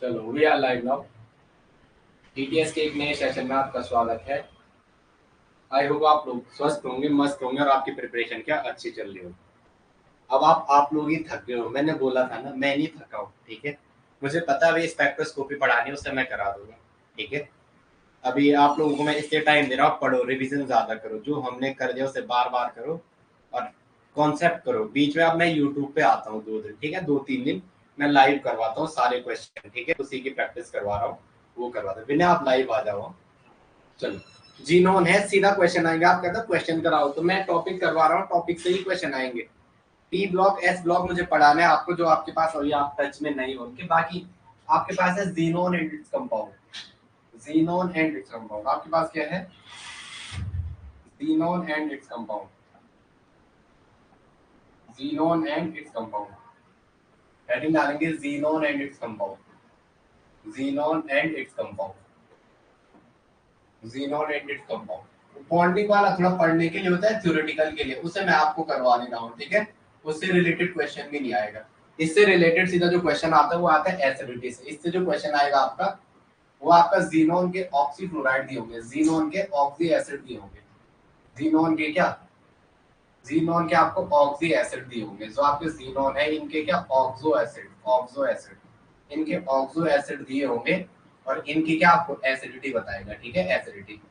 चलो we are live now. TTS के एक नए सेशन में आपका स्वागत है। आई होप आप लोग स्वस्थ होंगे, मस्त होंगे और आपकी प्रिपरेशन क्या अच्छी चल रही हो। अब आप लोग ही थक गए हो। मैंने बोला था ना, मैं नहीं थका हूँ, ठीक है। मुझे पता है अभी स्पेक्ट्रोस्कोपी पढ़ानी है, उससे मैं करा दूंगा, ठीक है। अभी आप लोगों को मैं इसलिए टाइम दे रहा हूँ, पढ़ो, रिविजन ज्यादा करो, जो हमने कर दिया उसे बार बार करो और कॉन्सेप्ट करो। बीच में अब मैं यूट्यूब पे आता हूँ 2 दिन, ठीक है, 2-3 दिन मैं लाइव करवाता हूँ सारे क्वेश्चन, ठीक है। उसी की प्रैक्टिस करवा रहा हूँ, वो करवाता हूँ बिना आप लाइव आ जाओ। चलो जीनोन है, सीधा क्वेश्चन आएंगे। आप कहते क्वेश्चन कराओ, तो मैं टॉपिक करवा रहा हूँ, टॉपिक से ही क्वेश्चन आएंगे। पी ब्लॉक एस ब्लॉक मुझे पढ़ाना है आपको, जो आपके पास अभी आप टच में नहीं होंगे। बाकी आपके पास है xenon and its compound. Xenon and its compound आपके पास क्या है? Xenon and its compound. Xenon and its compound heading डालेंगे, xenon and its compound. Xenon and its compound. Xenon and its compound bonding वाला थोड़ा पढ़ने के लिए होता है, थ्योरेटिकल के लिए, उसे मैं आपको करवा दे रहा हूँ, ठीक है। उससे रिलेटेड क्वेश्चन भी नहीं आएगा। इससे रिलेटेड सीधा जो क्वेश्चन आता है वो आता है एसिडिटी से। इससे जो क्वेश्चन आएगा आपका, वो आपका जीनोन के ऑक्सीफ्लोराइड दिए होंगे, जीनोन के ऑक्सी एसिड दिए होंगे। जीनोन के क्या? जीनोन के आपको ऑक्सी एसिड दिए होंगे। जो आपके जीनोन है, इनके क्या? Oxo acid. ऑक्सो एसिड, इनके ऑक्सो एसिड दिए होंगे और इनकी क्या आपको एसिडिटी बताएगा, ठीक है। एसिडिटी,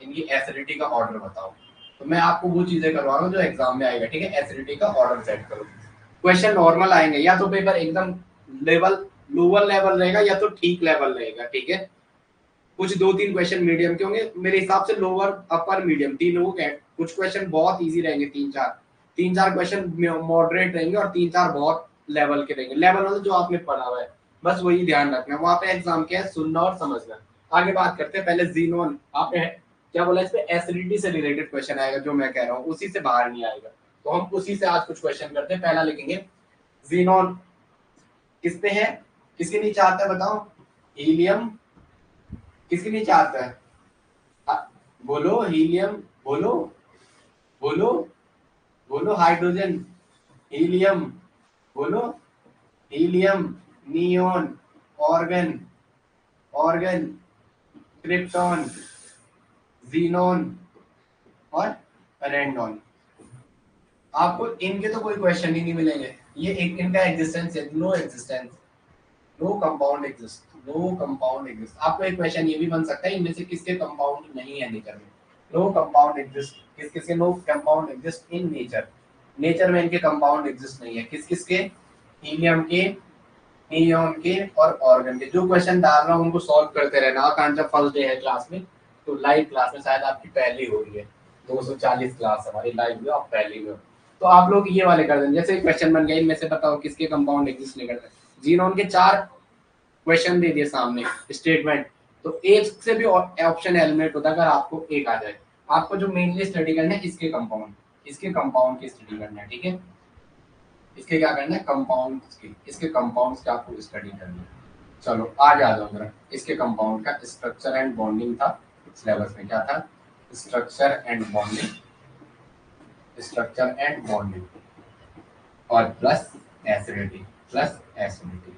इनकी एसिडिटी का ऑर्डर बताओ। तो मैं आपको वो चीजें करवा रहा हूँ जो एग्जाम में आएगा, ठीक है। एसिडिटी का ऑर्डर सेट करो। क्वेश्चन नॉर्मल आएंगे, या तो पेपर एकदम लेवल लोअर लेवल रहेगा या तो ठीक लेवल रहेगा, ठीक है। कुछ 2-3 क्वेश्चन मीडियम के होंगे, मेरे हिसाब से लोअर अपर मीडियम तीनों के। कुछ क्वेश्चन बहुत इजी रहेंगे, 3-4 क्वेश्चन मॉडरेट रहेंगे और 3-4 बहुत लेवल के रहेंगे। लेवल मतलब जो आपने पढ़ा हुआ है, बस वही ध्यान रखना। वहां पे एग्जाम क्या है? सुनना और समझना। आगे बात करते हैं। पहले जीनोन, आपने क्या बोला? इस पे एसिडिटी से रिलेटेड क्वेश्चन आएगा, जो मैं कह रहा हूँ उसी से बाहर नहीं आएगा। तो हम उसी से आज कुछ क्वेश्चन करते हैं। पहला लिखेंगे जीनोन किस पे है, किसके नीचे आता है बताओ? हीलियम किसके नीचे आता है? बोलो हीलियम, बोलो बोलो बोलो। हाइड्रोजन, हीलियम, बोलो helium, neon, organ, organ, krypton, xenon और रेंडॉन। आपको इनके तो कोई क्वेश्चन ही नहीं मिलेंगे। ये एक इनका एग्जिस्टेंस है, no existence, no compound exist, no compound exist. आपको एक क्वेश्चन ये भी बन सकता है, इनमें से किसके कंपाउंड नहीं है नेचर में? नो कंपाउंड एग्जिस्ट, किस किसके no compound exist in nature? Nature में इनके कंपाउंड एग्जिस्ट नहीं है। किस किसके? हीलियम के, नियोन के और ऑर्गन के। जो क्वेश्चन डाल रहा हूँ उनको सॉल्व करते रहना। आकांक्षा जब फर्स्ट डे है क्लास में, तो लाइव क्लास में शायद आपकी पहली हो रही है। 240 क्लास हमारी लाइव में, आप पहली में हो, तो आप लोग ये वाले कर दें। जैसे क्वेश्चन बन गया, इनमें से बताओ किसके कंपाउंड एग्जिस्ट नहीं करते। जीनोन के 4 क्वेश्चन दे दिए सामने, स्टेटमेंट। तो एक से भी ऑप्शन एलिमिनेट होता है अगर आपको एक आ जाए। आपको जो मेनली स्टडी करना है इसके कंपाउंड, इसके कंपाउंड की स्टडी करना है, ठीक है। इसके क्या करना है? कंपाउंड की, इसके कंपाउंड्स की आपको स्टडी करनी है। चलो आगे आ जाओ जरा। इसके कंपाउंड का स्ट्रक्चर एंड बॉन्डिंग था सिलेबस में। क्या था? Structure and bonding, structure and bonding और प्लस एसिडिटी, प्लस एसिडिटी,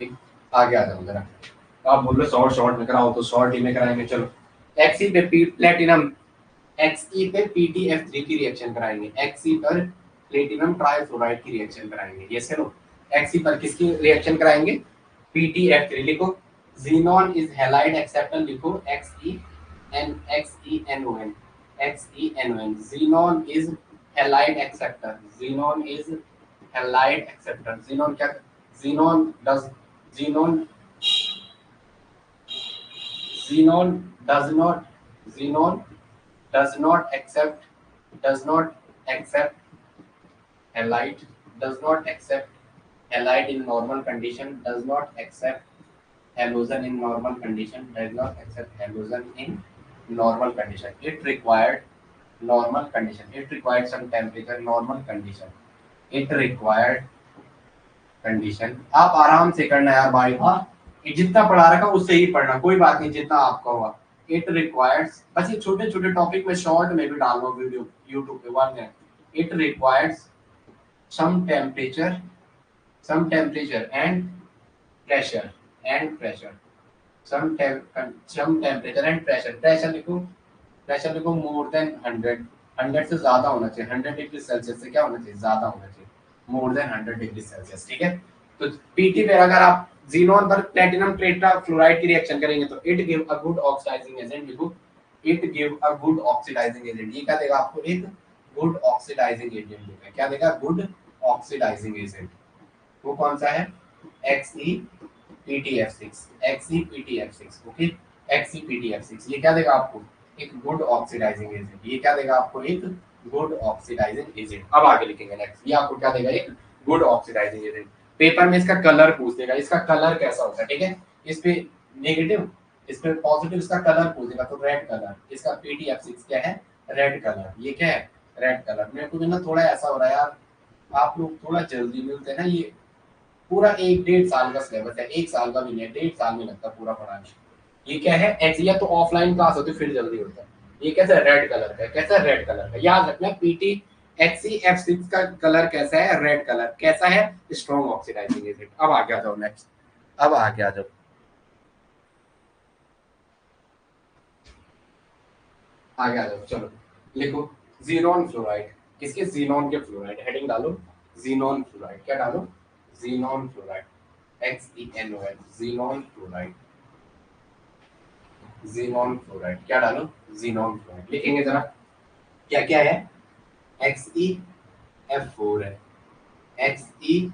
ठीक। आगे आ जाओ जरा। तो आप बोल रहे शॉर्ट शॉर्ट में कराओ, तो शॉर्ट ही में कराएंगे। चलो एक्सी पे प्लेटिनम, एक्सई पे पीटीएफ3 की रिएक्शन कराएंगे। एक्सई पर प्लेटिनम ट्राइफ्लोराइड की रिएक्शन कराएंगे। ये सुनो, एक्सई पर किसकी रिएक्शन कराएंगे? पीटीएफ3 लिखो। जीनोन इज हैलाइड एक्सेप्टर लिखो, XeNON, XeNON। Xenon is halide acceptor, xenon is halide acceptor. Xenon क्या? Xenon does, xenon, xenon does not, xenon does not accept, does not accept halide, does not accept halide in normal condition, does not accept halogen in normal condition, does not accept halogen in normal condition. It required normal condition, it required some temperature, normal condition, it required condition. आप आराम से करना यार भाई, हाँ। जितना पढ़ा रखा उससे ही पढ़ना, कोई बात नहीं, जितना आपका हुआ। इट रिक्वायर्स, बस ये छोटे छोटे टॉपिक में शॉर्ट में भी डाल रहा हूँ वीडियो यूट्यूब पे, वन है। It requires some temperature, some temperature and pressure and pressure, some temperature and pressure, pressure लिखो मोर देन 100, 100 से ज्यादा होना चाहिए, 100 डिग्री सेल्सियस से क्या होना चाहिए, ज्यादा होना चाहिए, मोर देन 100 डिग्री सेल्सियस, ठीक है। तो पीटी पे अगर आप ज़ीनोन पर प्लैटिनम टेट्राफ्लोराइड की रिएक्शन करेंगे तो it give a good oxidizing agent, लिखो it give a good oxidizing agent, ये क्या देगा आपको, एक गुड ऑक्सीडाइजिंग एजेंट देगा, क्या देगा, गुड ऑक्सीडाइजिंग एजेंट, वो कौन सा है, XePTF6, XePTF6, ओके, XePTF6, ये क्या देगा आपको, एक गुड ऑक्सीडाइजिंग एजेंट, ये क्या देगा आपको, एक गुड ऑक्सीडाइजिंग एजेंट। अब आगे लिखेंगे नेक्स्ट, ये आपको क्या देगा, एक गुड ऑक्सीडाइजिंग एजेंट। पेपर में इसका कलर पूछ देगा, इसका कलर कैसा होगा, ठीक है, इस पे नेगेटिव, इस पे पॉजिटिव, इसका कलर पूछेगा तो रेड कलर, इसका PTF6 क्या है, रेड कलर, ये क्या है, रेड कलर। मेरे को ना थोड़ा ऐसा हो रहा है यार, आप लोग थोड़ा जल्दी मिलते हैं ना, ये पूरा 1-1.5 साल का सिलेबस है, 1 साल का भी नहीं है, 1.5 साल में लगता पूरा पढ़ाने। ये क्या है, एक्स, या तो ऑफलाइन क्लास होती फिर जल्दी होता है। ये कैसा है, रेड कलर का, कैसा है, रेड कलर का, याद रखना पीटी XeF6 का कलर कैसा है, रेड कलर, कैसा है, स्ट्रॉन्ग ऑक्सीडाइजिंग एजेंट। अब आगे आ जाओ नेक्स्ट, अब आगे आ जाओ, आगे आ जाओ, चलो लिखो जीनोन फ्लोराइड, किसके, जीनोन के फ्लोराइड, हेडिंग डालो जीनोन फ्लोराइड, क्या डालो, xenon fluoride, XeNON, xenon fluoride, xenon fluoride, क्या डालो, जीनोन फ्लोराइड, लिखेंगे जरा क्या क्या है, XeF4 है, Xe,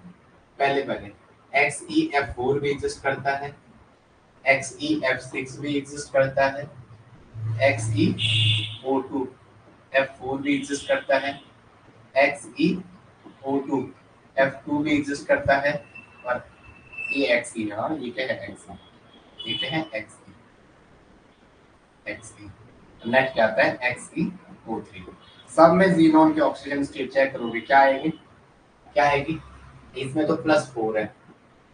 पहले पहले XeF4 भी एग्जिस्ट करता है, XeF6 भी एग्जिस्ट करता है, XeO2 F4 भी एग्जिस्ट करता है, XeO2 F2 भी एग्जिस्ट करता है, और ये Xe, हाँ ये क्या है, Xe, ये क्या है, Xe, नेक्स्ट क्या आता है, XeO3। सब में जीनोन के ऑक्सीजन स्टेट चेक करोगे, क्या आएगी, क्या आएगी, इसमें तो +4 है,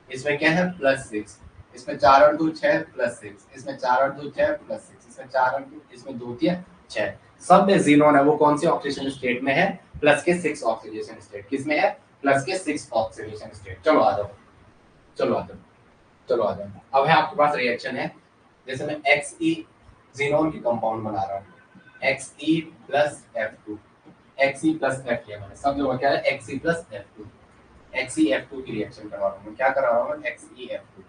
इसमें क्या है, +6, इसमें 4 और 2 6 +6, इसमें 4 और 2 6 +6, इसमें 4 और 2, इसमें 2 3 6, सब में जीनोन है, वो कौन से ऑक्सीडेशन स्टेट में है, +6 ऑक्सीडेशन स्टेट, किसमें है, +6 ऑक्सीडेशन स्टेट। चलो आ जाओ, चलो आ जाओ, चलो आ जाओ, अब है आपके पास रिएक्शन है, जैसे मैं Xe जीनोन की कंपाउंड बना रहा हूँ, Xe plus F2, Xe plus F किया मैंने, सब जगह क्या है, Xe प्लस F2, XeF2 की रिएक्शन करवा रहा हूँ, क्या करा रहा हूँ, XeF2,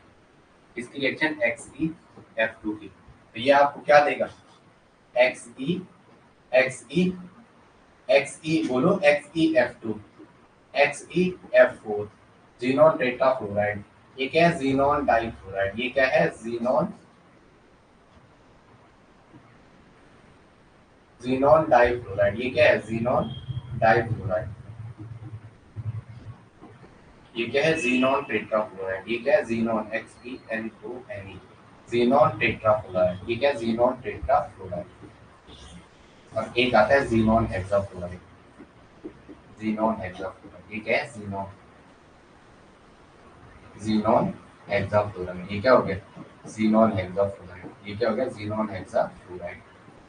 इसकी रिएक्शन XeF2 की, तो ये आपको क्या देगा, Xe Xe Xe बोलो, XeF2, XeF4, जीनोन टेट्राफ्लोराइड, ये क्या है, जीनोन डाइफ्लोराइड, ये क्या है, जीनोन डाइफ्लोराइड, ये क्या है, जीनोन डाइफ्लोराइड, ये क्या है, जीनोन टेट्राफ्लोराइड, ये क्या है, जीनोन XeN2Ne, जीनोन टेट्राफ्लोराइड, ये क्या है, जीनोन टेट्राफ्लोराइड, और एक आता है जीनोन हेक्साफ्लोराइड, जीनोन हेक्साफ्लोराइड, ये क्या है, जीनोन हेक्साफ्लोराइड, ये क्या हो गया, जीनोन हेक्साफ्लोराइड, ये क्या हो गया, जीनोन हेक्साफ्लोराइड,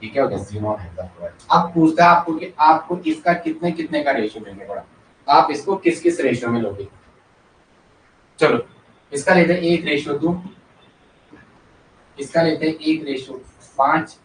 ये क्या हो गया, जीनोन हेक्साफ्लोराइड। अब पूछता है आपको कि आपको इसका कितने कितने का रेशियो लेंगे, पड़ा आप इसको किस किस रेशियो में लोगे, चलो इसका लेते हैं 1:2, इसका लेते हैं 1:5,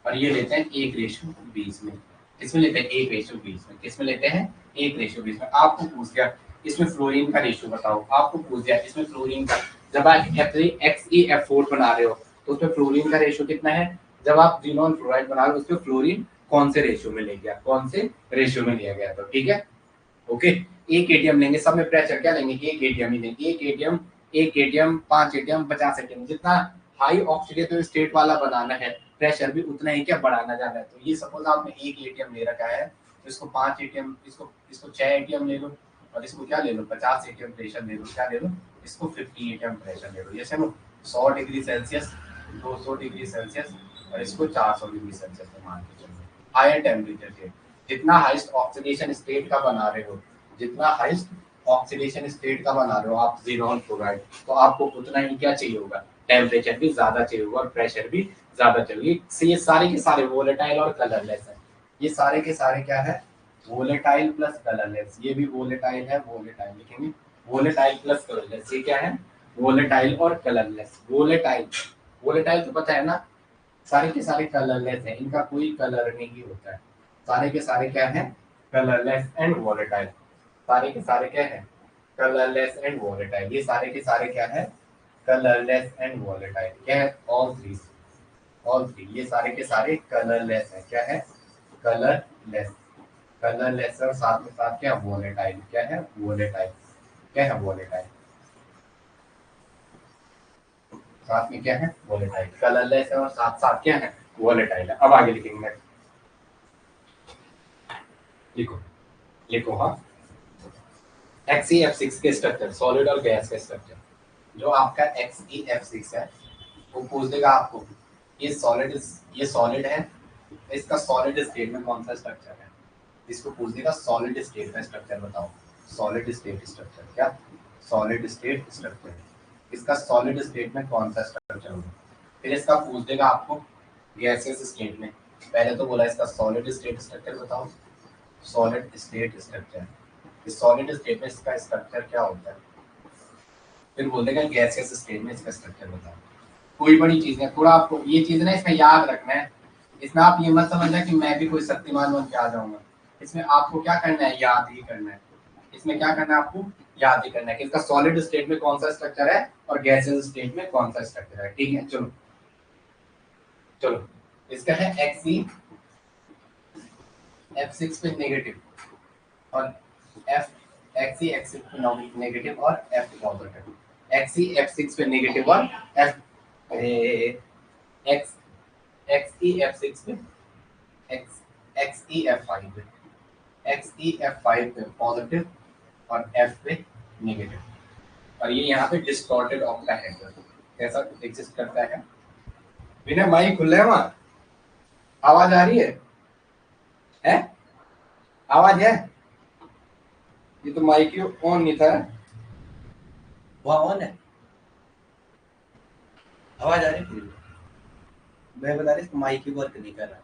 और ये लेते हैं 1:20 में, किसमें लेते हैं, 1:20 में, किसमें लेते हैं, 1:20 में। आपको पूछ गया इसमें फ्लोरीन का रेशियो बताओ, आपको पूछ दिया इसमें फ्लोरीन का, जब आप XeF4 बना रहे हो तो उसमें फ्लोरीन का रेशियो कितना है, जब आप जीनोन फ्लोराइड बना रहे हो उसमें फ्लोरीन कौन से रेशियो में ले गया, कौन से रेशियो में लिया गया, तो ठीक है, ओके। 1 ATM लेंगे, सब में प्रेशर क्या लेंगे, 1 ATM ही लेंगे, 1 ATM 5 ATM 50 ATM, जितना हाई ऑक्सीडेटिव स्टेट वाला बनाना है प्रेशर भी उतना ही क्या बढ़ाना जाना है। तो ये सपोज आपने 1 ATM ले रखा है, तो इसको 5 ATM, इसको इसको 6 ATM ले लो, और इसको क्या ले लो, 50 ATM प्रेशर ले लो, क्या ले लो, इसको 50 ATM प्रेशर ले लो, जैसे लो 100 डिग्री सेल्सियस, 200 डिग्री सेल्सियस, और इसको 400 डिग्री सेल्सियस में मान के चलो, हायर टेम्परेचर से, जितना हाईएस्ट ऑक्सीडेशन स्टेट का बना रहे हो, जितना हाईएस्ट ऑक्सीडेशन स्टेट का बना रहे हो आप जीनोन फ्लोराइड, तो आपको उतना ही क्या चाहिए होगा, टेम्परेचर भी ज्यादा चाहिए होगा और प्रेशर भी ज्यादा चाहिए। ये सारे के सारे वोलेटाइल और कलरलेस है, ये सारे के सारे क्या है, वोलेटाइल प्लस कलरलेस, ये भी वोलेटाइल है, वोलेटाइल लिखेंगे, वोलेटाइल प्लस कलरलेस, ये क्या है, वोलेटाइल और कलरलेस। वोलेटाइल तो पता है ना, सारे के सारे कलरलेस हैं, इनका कोई कलर नहीं होता है। सारे के सारे क्या है, कलरलेस एंड वोलेटाइल। सारे के सारे क्या है, कलरलेस एंड वोलेटाइल। ये सारे के सारे क्या है, कलरलेस एंड वोलेटाइल। क्या है, ऑल थ्री ये सारे के सारे कलरलेस है। क्या है, कलरलेस। कलरलेस और साथ में साथ क्या, वोलेटाइल। क्या है, वोलेटाइल। क्या है, वोलेटाइल। साथ में क्या है, वोलेटाइल। कलरलेस है और साथ साथ क्या है, वोलेटाइल है। अब आगे लिखेंगे, लिखो लिखो हाँ। XeF6 के स्ट्रक्चर, सॉलिड और गैस के स्ट्रक्चर। जो आपका XeF6 है वो पूछ देगा आपको, ये सॉलिड है, इसका सॉलिड स्टेट में कौन सा स्ट्रक्चर है। इसको पूछ देगा सॉलिड स्टेट का स्ट्रक्चर बताओ। सॉलिड स्टेट स्ट्रक्चर, क्या सॉलिड स्टेट स्ट्रक्चर, इसका सॉलिड स्टेट में कौन सा स्ट्रक्चर होगा। फिर इसका पूछ देगा आपको गैसियस स्टेट में। पहले तो बोला इसका सॉलिड स्टेट स्ट्रक्चर बताओ, सॉलिड स्टेट स्ट्रक्चर। इस सॉलिड स्टेट में इसका स्ट्रक्चर क्या होता है। फिर बोलेगा गैसियस स्टेट में इसका स्ट्रक्चर बताओ। कोई बड़ी चीज है, थोड़ा आपको ये चीज ना इसमें याद रखना है। इसमें आप ये मत समझना कि मैं भी कोई शक्तिमान बन के आ जाऊंगा। इसमें आपको क्या करना है, याद ही करना है। इसमें क्या करना है आपको, याद ही करना है कि इसका सॉलिड स्टेट में कौन सा स्ट्रक्चर है और गैसियस स्टेट में कौन सा स्ट्रक्चर है। ठीक है, चलो चलो। इसका है Fe F6 पे नेगेटिव और Xe F6 पे नेगेटिव और F पॉजिटिव। Xe F6 पे नेगेटिव और F X Xe F6 पे Xe F5 पे पॉजिटिव और F पे नेगेटिव। और ये यहाँ पे डिस्टॉर्टेड ऑक्टाहेड्रल कैसा एग्जिस्ट करता है। बिना माइक खुला है वहाँ, आवाज आ रही है? आवाज है? ये तो माइक ही ऑन नहीं था, वहाँ ऑन है, आवाज आ रही है। मैं बता रही माइक ही वर्क नहीं कर रहा,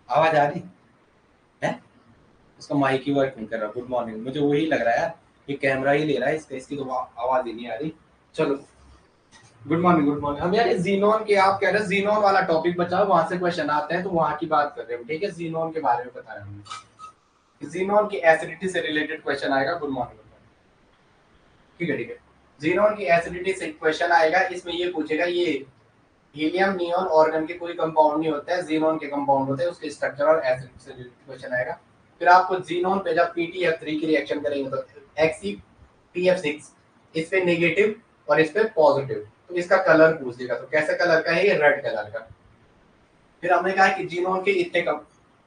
आवाज आ रही है? उसका माइक ही वर्क नहीं कर रहा। गुड मॉर्निंग, मुझे वही लग रहा है यार, ये कैमरा ही ले रहा है इसका, इसकी तो आवाज ही नहीं आ रही। चलो गुड मॉर्निंग, गुड मॉर्निंग। हम यार जीनोन के, आप कह रहे हैं जीनोन वाला टॉपिक बचाओ, वहां से क्वेश्चन आते हैं तो वहां की बात कर रहे हैं। ठीक है, जीनोन के बारे में बताया हमने, जीनोन की एसिडिटी से रिलेटेड क्वेश्चन आएगा। गुड मॉर्निंग, ठीक है ठीक है। जीनोन की एसिडिटी से क्वेश्चन आएगा, इसमें ये पूछेगा ये हीलियम नियॉन ऑर्गन के कोई कंपाउंड नहीं होता है, जीनोन के कंपाउंड होते हैं, उसके स्ट्रक्चर और एसिड से क्वेश्चन आएगा। फिर आपको जीनोन पे जब PTF3 की रिएक्शन करेंगे तो XeTF6 इस पे नेगेटिव और इस पे पॉजिटिव, तो इसका कलर पूछ लेगा। तो कैसे कलर का है, ये रेड कलर का। फिर हमने कहा कि जीनोन के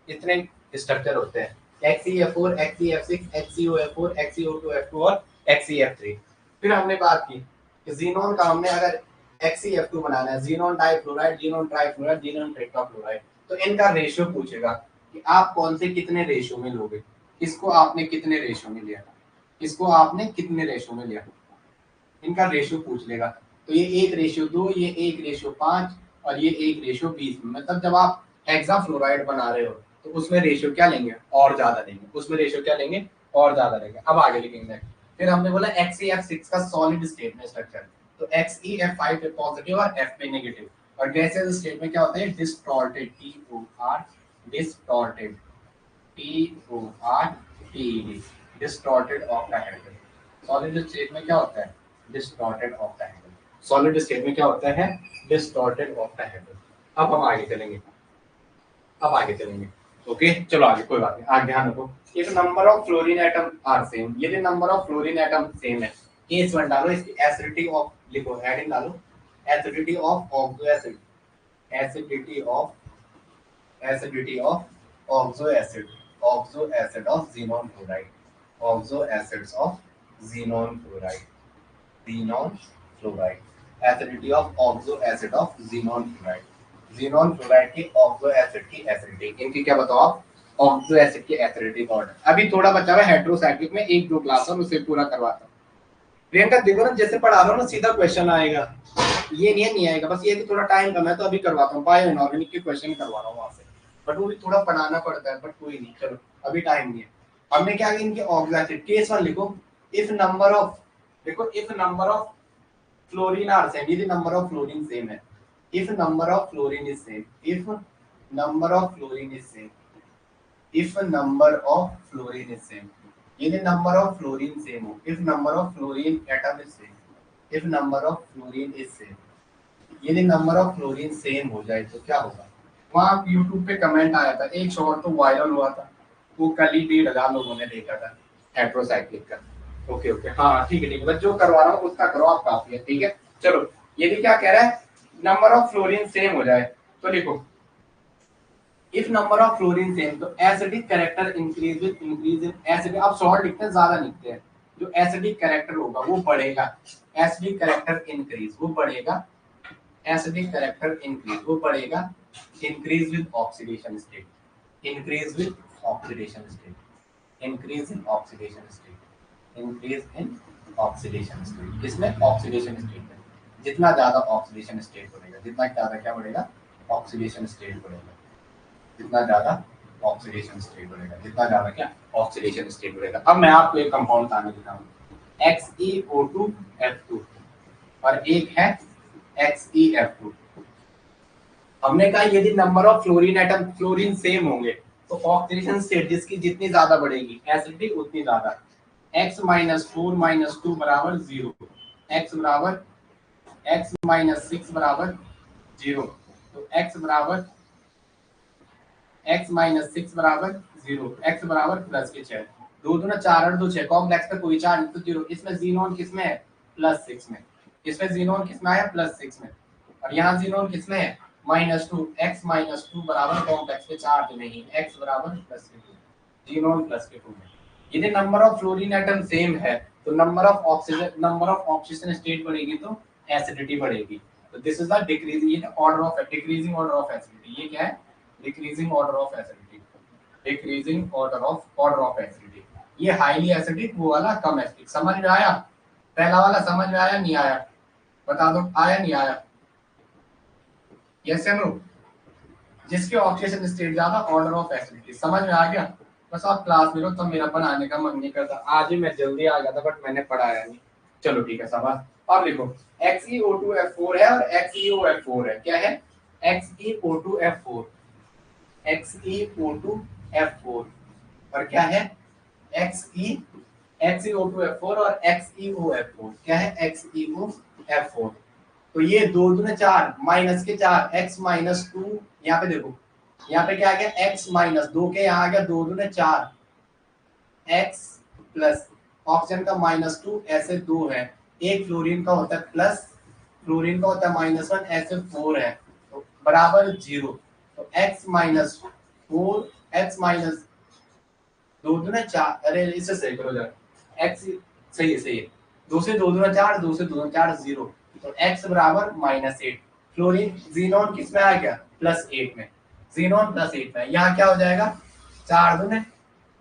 इतने स्ट्रक्चर होते हैं, XeF4 XeF6 XeOF4 XeO2F2 और XeF3। फिर हमने बात की कि जीनोन का हमने अगर XeF2 बनाना है, xenon difluoride, xenon trifluoride, xenon tetrafluoride, तो इनका रेशियो पूछेगा कि आप कौन से कितने रेशियो में लोगे। इसको आपने कितने रेशियो में लिया, इसको आपने कितने रेशियो में लिया, इनका रेशियो पूछ लेगा। तो ये 1:2, ये 1:5 और ये 1:20 में। मतलब जब आप हेक्साफ्लोराइड बना रहे हो तो उसमें रेशियो क्या लेंगे, और ज्यादा लेंगे, उसमें रेशियो क्या लेंगे, और ज्यादा लेंगे। अब आगे लिखेंगे। फिर हमने बोला XeF6 का सॉलिड स्टेट में स्ट्रक्चर, तो XeF5 पे पॉजिटिव और F पे नेगेटिव। और गैसियस स्टेट में क्या होता है, distorted, distorted, distorted octahedral. Solid state में क्या होता है, डिस्टॉर्टेड ऑक्टाहेड्रल। सॉलिड स्टेट में क्या होता है, डिस्टॉर्टेड ऑक्टाहेड्रल। अब हम आगे चलेंगे, अब आगे चलेंगे। ओके चलो आगे, कोई बात नहीं, आगे ध्यान रखो। If number of fluorine atom are same, यदि number of fluorine atom same है, केस 1 डालो, इसकी एसिडिटी ऑफ लिखो, हेडिंग डालो, acidity of oxo acid, acidity of oxo acid, oxo acid of xenon fluoride, oxo acids of xenon fluoride, xenon fluoride, acidity of oxo acid of xenon fluoride, xenon fluoride की oxo acid की acidity. इनकी क्या बताओ आप, oxo acid की acidity का order. अभी थोड़ा बचा हुआ है हेटेरोसाइक्लिक में, 1-2 क्लास और उसे पूरा करवाता हूं। प्रियंका देखो ना, जैसे पढ़ा रहा हूं ना सीधा क्वेश्चन आएगा, ये नहीं आएगा, बस ये कि थोड़ा टाइम कम है तो अभी करवाता हूँ। बायो इनऑर्गेनिक के क्वेश्चन करवा रहा हूँ वहां से, बट वो भी थोड़ा पढ़ाना पड़ता है, बट कोई नहीं, चलो अभी टाइम नहीं है। हमने क्या किया, इनके ऑक्सो एसिड। केस 1 लिखो, इफ नंबर ऑफ, देखो if number of fluorine are same, यदि number of fluorine same है, if number of fluorine is same, if number of fluorine is same, if number of fluorine is same, यदि number of fluorine same हो, if number of fluorine atom is same, if number of fluorine is same, यदि number of fluorine same हो जाए तो क्या होगा। वहाँ YouTube पे कमेंट आया था, एक शॉट तो वायरल हुआ था, वो कल ही 1,500 लोगों ने देखा था हेट्रोसाइक्लिक का। ओके ओके, हाँ ठीक है, बस जो करवा रहा हूँ उसका करो आप, काफी है, ठीक है। चलो यदि क्या कह रहा है, नंबर ऑफ फ्लोरीन सेम हो जाए तो लिखो if number of fluorine same, तो acidic character increase with increase in acidic, आप शॉर्ट लिखते हैं ज्यादा लिखते हैं, जो एसिडिक कैरेक्टर होगा वो बढ़ेगा, एसिडिक कैरेक्टर इंक्रीज वो बढ़ेगा, एसिडिक कैरेक्टर इंक्रीज वो बढ़ेगा, increase with oxidation state, increase with oxidation state, increase in oxidation state, increase in oxidation state, इसमें ऑक्सीडेशन स्टेट है, जितना ज्यादा ऑक्सीडेशन स्टेट बढ़ेगा, जितना ज्यादा क्या बढ़ेगा, ऑक्सीडेशन स्टेट बढ़ेगा, जितना ज्यादा ऑक्सीडेशन स्टेट बढ़ेगा, जितना ज्यादा क्या ऑक्सीडेशन स्टेट बढ़ेगा। अब मैं आपको एक कंपाउंड बताने देता हूँ, XeO2F2 और एक है XeF2। हमने कहा यदि number of fluorine atom fluorine same होंगे तो ऑक्सीडेशन स्टेट जिसकी जितनी ज्यादा बढ़ेगी एसिडिटी उतनी ज्यादा, x - 4 - 2 बराबर 0, x बराबर x - 6 बराबर 0, तो x बराबर x - 6 बराबर 0, x बराबर प्लस के 6, 2 दूना 4 और 2 6, कॉम्प्लेक्स पे कोई चार्ज तो 0, इसमें जीनोन किसमें है, +6 में, इसमें जीनोन किसमें है, +6 में, और यहाँ जीनोन किसमें है, -2, x - 2 बराबर कॉम्प्लेक्स पे चार्ज नहीं, x बराबर +2, जीनोन +2 में। यदि number of fluorine atom same है तो नंबर ऑफ ऑक्सीजन स्टेट बढ़ेगी तो एसिडिटी बढ़ेगी, तो दिस इज द डिक्रीजिंग, ये order of decreasing order of acidity, ये क्या है, decreasing order of acidity, decreasing order of acidity. ये हाईली एसिडिक, वो वाला कम एसिडिक, समझ में आया, पहला वाला समझ में आया नहीं आया, बता दो, आया नहीं आया, यस या नो। जिसके ऑक्सीडेशन स्टेट ज्यादा ऑर्डर ऑफ एसिडिटी, समझ में आ गया। बस आप क्लास में लो, तो मेरा बनाने का मन नहीं करता, आज ही मैं जल्दी आ गया था बट मैंने पढ़ाया नहीं। चलो ठीक है शाबाश। अब लिखो XeO2F4 है और XeOF4 है, क्या है, XeO2F4, XeO2F4 और क्या है, XeO2F4 और XeOF4, क्या है, XeOF4। तो ये 2 दूने 4 माइनस के 4, x - 2, यहाँ पे देखो, यहाँ पे क्या आ गया, x - 2 के यहाँ आ गया 2 दूने 4, x प्लस ऑक्सीजन का -2, ऐसे 2 है, एक फ्लोरीन का होता है प्लस, फ्लोरीन का होता है -1, ऐसे 4 है, तो बराबर 0, तो x - 4, x - 2 दूने 4, अरे इसे सही करो जरा, x सही है, 2 से 2 दूना 4, 2 से 2 दूना 4, 0, तो x बराबर -8, फ्लोरीन जीनोन किस में आ गया, +8 में, जीनोन +8 में, यहाँ क्या हो जाएगा, 4 दूने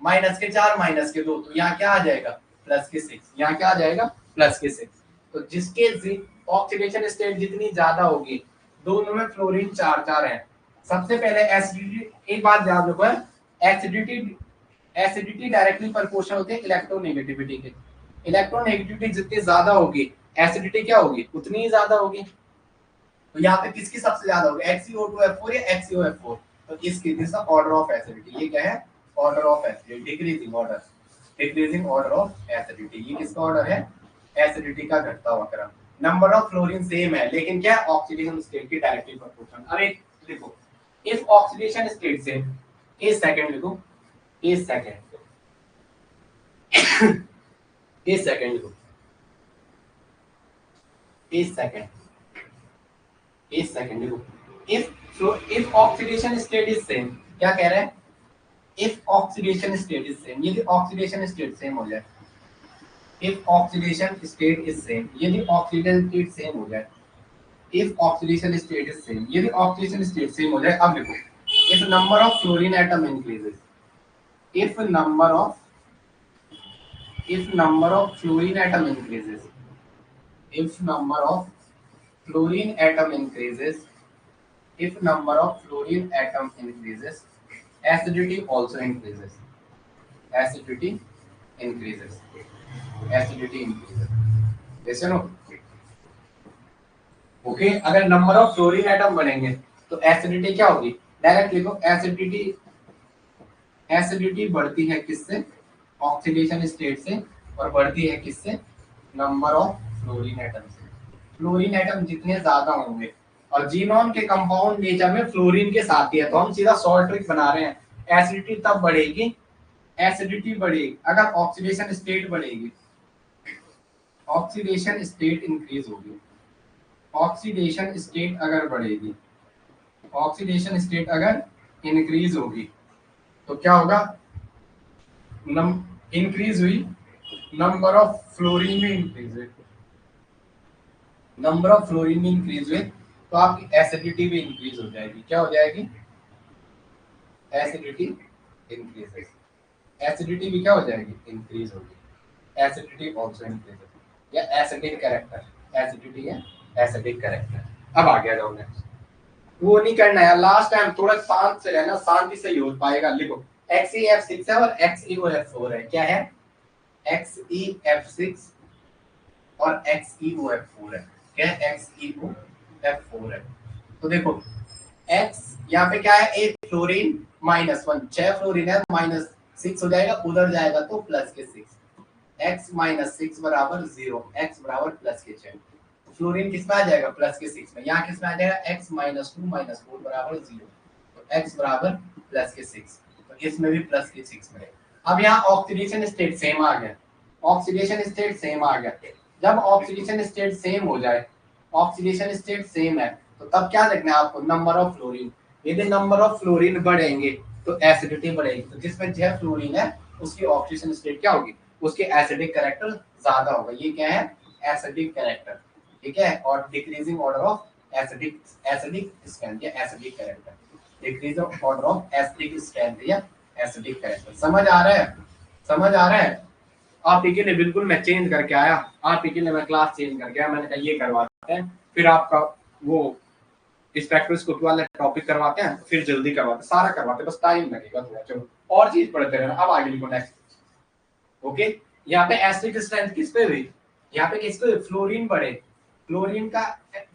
माइनस के 4 माइनस के 2, तो यहाँ क्या आ जाएगा, +6, यहाँ क्या आ जाएगा, +6। तो जिसके ऑक्सीडेशन स्टेट जितनी ज्यादा होगी, दोनों में फ्लोरीन 4 है। सबसे पहले एसिडिटी, एक बात याद रखो, एसिडिटी डायरेक्टली प्रोपोर्शनल होती है इलेक्ट्रोनेगेटिविटी के, इलेक्ट्रोनेगेटिविटी जितनी ज्यादा होगी एसिडिटी क्या होगी, उतनी ही ज्यादा होगी। तो यहाँ पे किसकी सबसे ज्यादा होगी, XeO2F4 या XeOF4, तो इसकी this the order of acidity, ये क्या है, order of acidity, decreasing order of acidity, ये किसका ऑर्डर है, एसिडिटी का घटता हुआ क्रम। नंबर ऑफ फ्लोरीन सेम है लेकिन क्या, ऑक्सीडेशन स्टेट की डायरेक्टली प्रोपोर्शनल। अरे देखो, इफ ऑक्सीडेशन स्टेट से, एक सेकंड लिखो, एक सेकंड एक सेकंड लिखो, एक सेकंड लिखो, if oxidation state is same, क्या कह रहा है, if oxidation state is same, यदि ऑक्सीडेशन स्टेट सेम हो जाए, if oxidation state is same, यदि ऑक्सीडेशन स्टेट सेम हो जाए, if oxidation state is same, यदि ऑक्सीडेशन स्टेट सेम हो जाए, अब देखो, if number of fluorine atom increases, if number of fluorine atom increases, if number of fluorine atom increases, if number of fluorine atom increases, acidity also increases, acidity increases, acidity increases, yes or no, okay, अगर number of fluorine atom बढ़ेंगे तो acidity क्या होगी, direct लिखो acidity, acidity बढ़ती है किससे, oxidation state से, और बढ़ती है किससे, नंबर ऑफ फ्लोरीन एटम से। फ्लोरीन एटम जितने ज्यादा होंगे, और जीनोन के कंपाउंड नेचर में फ्लोरीन के साथ ही है, तो हम सीधा शॉर्ट ट्रिक बना रहे हैं, एसिडिटी तब बढ़ेगी, एसिडिटी बढ़ेगी अगर ऑक्सीडेशन स्टेट बढ़ेगी, ऑक्सीडेशन स्टेट इंक्रीज होगी, ऑक्सीडेशन स्टेट अगर बढ़ेगी, ऑक्सीडेशन स्टेट अगर इंक्रीज होगी तो क्या होगा, इंक्रीज हुई, नंबर ऑफ फ्लोरीन में इंक्रीज हुई, नंबर ऑफ फ्लोरीन में इंक्रीज हुए तो आपकी एसिडिटी भी इंक्रीज हो जाएगी, क्या हो जाएगी, एसिडिटी इंक्रीज, एसिडिटी भी क्या हो जाएगी, इंक्रीज होगी, एसिडिटी आल्सो इंक्रीज होगी, या एसिडिक कैरेक्टर, एसिडिटी है एसिडिक कैरेक्टर। अब आ गया जाओ नेक्स्ट, वो नहीं करना है लास्ट टाइम, थोड़ा शांत से रहना, शांति से ही हो पाएगा। लिखो XeF6 है और XeOF4 है, क्या है, XeF6 और XeOF4 है, क्या है, XeOF4 है। तो देखो X यहाँ पे क्या है, एक फ्लोरीन -1, 6 फ्लोरीन है, -6 हो जाएगा, उधर जाएगा तो प्लस के 6, x -6 बराबर 0, x बराबर प्लस के 6, फ्लोरीन किस में आ जाएगा, प्लस के 6 में, यहाँ किस में आ जाएगा, x -2 -4 बराबर 0, तो x बराबर प्लस के 6, तो इसमें भी प्लस के 6 में। अब यहाँ ऑक्सीडेशन स्टेट सेम आ गया, ऑक्सीडेशन स्टेट सेम आ गया, जब ऑक्सीडेशन स्टेट सेम हो जाए, ऑक्सीडेशन स्टेट सेम है, तो तब क्या देखना है आपको, नंबर ऑफ फ्लोरीन, यदि नंबर ऑफ फ्लोरीन बढ़ेंगे तो एसिडिटी बढ़ेगी, तो जिसमें 6 फ्लोरीन है उसकी ऑक्सीडेशन स्टेट क्या होगी, उसके एसिडिक कैरेक्टर ज्यादा होगा, ये क्या है, एसिडिक कैरेक्टर, ठीक है, और decreasing order of acidic, acidic strength या acidic character, decreasing order of acidic strength या एसिडिक कैरेक्टर। समझ आ रहा है, समझ आ रहा है, आप ही के लिए बिल्कुल मैं चेंज करके आया, आप ही के लिए मैं क्लास चेंज करके आया, मैंने कहा ये करवाते हैं, फिर आपका वो स्पेक्ट्रोस्कोपी वाला टॉपिक करवाते हैं, फिर जल्दी करवाते, सारा करवाते, बस टाइम लगेगा थोड़ा, चलो और चीज पढ़ते रहना। अब आगे लिखो नेक्स्ट, ओके, यहाँ पे एसिडिक स्ट्रेंथ किस पे हुई, यहाँ पे किस पे, फ्लोरीन बढ़े, फ्लोरीन का,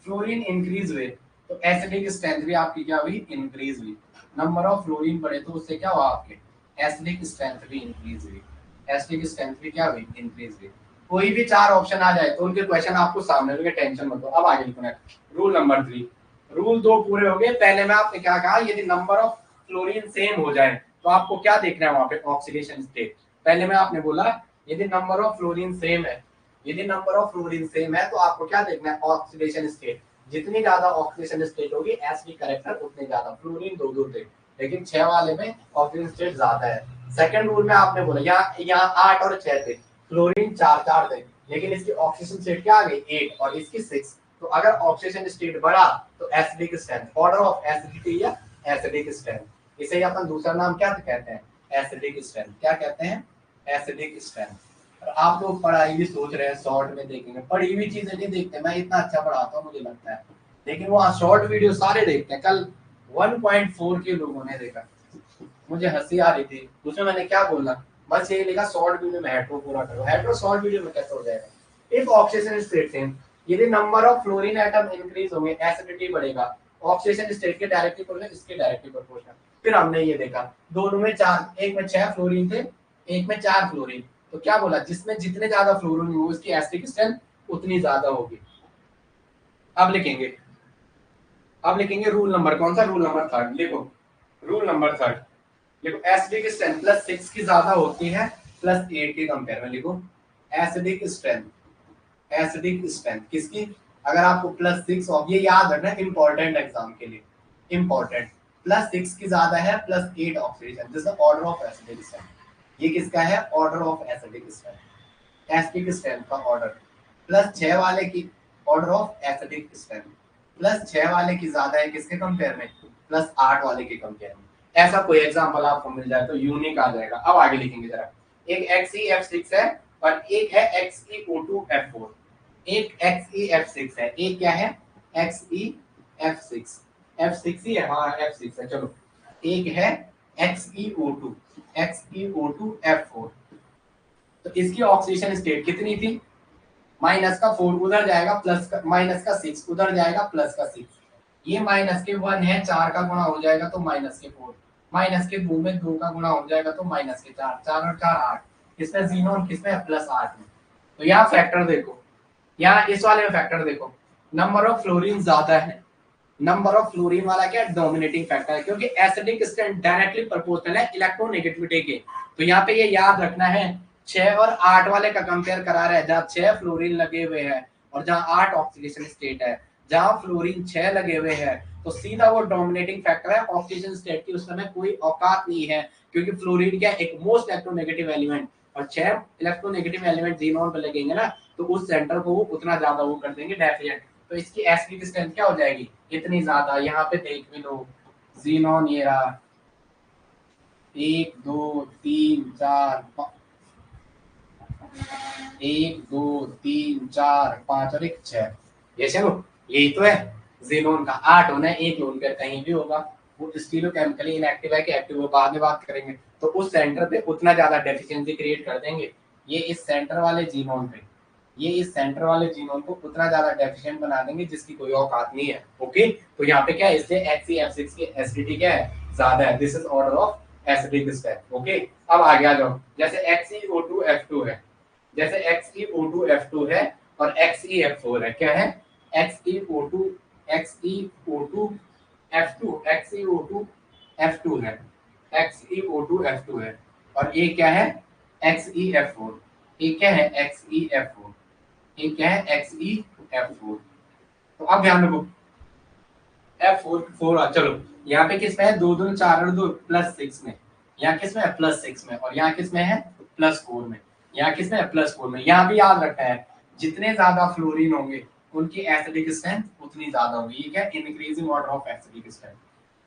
फ्लोरीन इंक्रीज हुए तो एसिडिक स्ट्रेंथ भी आपकी क्या हुई, इंक्रीज हुई, नंबर ऑफ फ्लोरीन बढ़े तो उससे क्या हुआ, आपके एसिडिक स्ट्रेंथ भी इंक्रीज हुई, एसिडिक स्ट्रेंथ भी क्या हुई, इंक्रीज हुई। कोई भी 4 ऑप्शन आ जाए तो उनके क्वेश्चन आपको सामने होंगे, टेंशन मत लो। अब आगे लिखो नेक्स्ट, रूल नंबर 3, रूल 2 पूरे हो गए। पहले में आपने क्या कहा, यदि नंबर ऑफ फ्लोरीन सेम हो जाए तो आपको क्या देखना है, वहां पे ऑक्सीडेशन स्टेट। पहले में आपने बोला यदि नंबर ऑफ फ्लोरीन सेम है, यदि नंबर ऑफ फ्लोरीन सेम है तो आपको क्या देखना है, ऑक्सीडेशन स्टेट, जितनी ज्यादा ऑक्सीडेशन स्टेट होगी एसिडिक कैरेक्टर उतने ज्यादा, फ्लोरीन 2 थे लेकिन 6 वाले में ऑक्सीजन स्टेट ज्यादा है। सेकंड रूल में आपने बोला यहाँ 8 और 6 थे, फ्लोरीन 4 थे, लेकिन इसकी ऑक्सीजन स्टेट क्या आ गई, 8 और इसकी 6, तो अगर ऑक्सीजन स्टेट बढ़ा तो acidic strength, order of acidity या एसिडिक स्ट्रेंथ, इसे अपन दूसरा नाम क्या कहते हैं, एसिडिक स्ट्रेंथ, क्या कहते हैं, एसिडिक स्ट्रेंथ। और आप लोग पढ़ाई भी सोच रहे हैं शॉर्ट में देखेंगे, पढ़ी हुई चीजें नहीं देखते, मैं इतना अच्छा पढ़ाता हूँ मुझे लगता है, लेकिन वो शॉर्ट वीडियो सारे देखते हैं। कल 1.4 के लोगों ने देखा, मुझे हंसी आ रही थी, उसमें मैंने क्या बोला, बस ये लिखा शॉर्ट वीडियो में हेट्रो पूरा करो, हेट्रो शॉर्ट वीडियो में कैसे हो जाएगा, इफ ऑक्सीजन स्टेट सेम, यदि number of fluorine atom increase होंगे एसिडिटी बढ़ेगा, ऑक्सीजन स्टेट के डायरेक्टली प्रोपोर्शनल, इसके डायरेक्टली प्रोपोर्शनल। फिर हमने ये देखा दोनों में 4, एक में 6 फ्लोरीन थे, एक में 4 फ्लोरीन, तो क्या बोला, जिसमें जितने ज्यादा फ्लोरीन हो उसकी एसिडिक स्ट्रेंथ उतनी ज्यादा होगी। अब लिखेंगे, अब लिखेंगे रूल नंबर कौन सा, रूल नंबर 3, लिखो रूल नंबर 3, लिखो एसिडिक स्ट्रेंथ +6 की ज्यादा होती है +8 के कंपेयर में, लिखो एसिडिक स्ट्रेंथ, एसिडिक स्ट्रेंथ किसकी, अगर आपको +6 और ये याद रखना इंपॉर्टेंट एग्जाम के लिए, इंपॉर्टेंट, +6 की ज्यादा है +8 oxidation, this is order of acidic strength, ये किसका है, order of acidic strength, acidic strength का ऑर्डर, +6 वाले की ऑर्डर ऑफ एसिडिक स्ट्रेंथ, +6 वाले की ज्यादा है किसके कंपेयर में, +8 वाले के कंपेयर में। ऐसा कोई एग्जांपल आपको मिल जाए तो यूनिक आ जाएगा। अब आगे लिखेंगे जरा, एक XeF6 है और एक है XeO2F4, एक XeF6 है, एक क्या है XeF6, F6 ही है, हाँ F6 है, चलो एक है XeO2, XeO2F4, तो इसकी ऑक्सीडेशन स्टेट कितनी थी, माइनस का 4 उधर जाएगा, प्लस का माइनस का 6 उधर जाएगा, प्लस का 6, ये माइनस के 1 है, 4 का गुणा हो जाएगा तो माइनस के 4, माइनस के 2 में 2 का गुणा हो जाएगा तो माइनस के 4, 4 और 4 8, किसमें जीनोन किसमें प्लस 8 में। तो यहाँ फैक्टर देखो, यहाँ इस वाले में फैक्टर देखो, नंबर ऑफ फ्लोरीन ज्यादा है, नंबर ऑफ फ्लोरीन वाला क्या डोमिनेटिंग फैक्टर है, क्योंकि एसिडिक स्ट्रेंथ डायरेक्टली प्रोपोर्शनल है इलेक्ट्रोनेगेटिविटी के। तो यहाँ पे ये याद रखना है, 6 और 8 वाले का कंपेयर करा रहा है, जहाँ 6 फ्लोरीन लगे हुए हैं और जहाँ 8 ऑक्सीडेशन स्टेट है, जहाँ फ्लोरीन 6 लगे हुए हैं तो सीधा वो डोमिनेटिंग फैक्टर है ऑक्सीजन स्टेट की, उस समय कोई औकात नहीं है, क्योंकि फ्लोरीन क्या एक मोस्ट इलेक्ट्रोनेगेटिव एलिमेंट, और 6 इलेक्ट्रोनेगेटिव एलिमेंट जीनोन पे लगेंगे ना, तो उस सेंटर को वो उतना ज्यादा वो कर देंगे डेफिनेट, तो इसकी एसिडिक स्ट्रेंथ क्या हो जाएगी इतनी ज्यादा। यहाँ पे देख भी लो, जीनोन ये रहा 1 2 3 4 1 2 3 4 5 और 1 6, ये चलो यही तो है जीनोन का। 8 होना है, 1 लोन पेयर कहीं भी होगा, वो स्टीरियोकेमिकली इनएक्टिव है कि एक्टिव है बाद में बात करेंगे। तो उस सेंटर पे उतना ज्यादा डेफिशिएंसी क्रिएट कर देंगे, ये इस सेंटर वाले जीनोन पे, ये इस सेंटर वाले जीनोन को उतना ज्यादा डेफिशिएंट बना देंगे जिसकी कोई औकात नहीं है। ओके, तो यहाँ पे क्या है, इसलिए HCF6 की एसिडिटी क्या है ज्यादा है, this is order of acidic state. Okay, अब आगे आ जाओ, जैसे XeO2F2 है, जैसे XeO2F2 है और XeF4 है, क्या है XeO2 XeO2F2 XeO2F2 है, XeO2F2 है, और ये क्या है XeF4, ये क्या है XeF4, ये क्या है XeF4। तो अब ध्यान रखो F4 चलो यहाँ पे किस में है 2 2 4 और 2 +6 में, यहाँ किस में है +6 में, और यहाँ किस में है +4 में, यहाँ किस में है +4 में। यहाँ भी याद रखना है जितने ज्यादा फ्लोरीन होंगे उनकी एसिडिक स्ट्रेंथ उतनी ज्यादा होगी, ये क्या increasing order of acidic strength.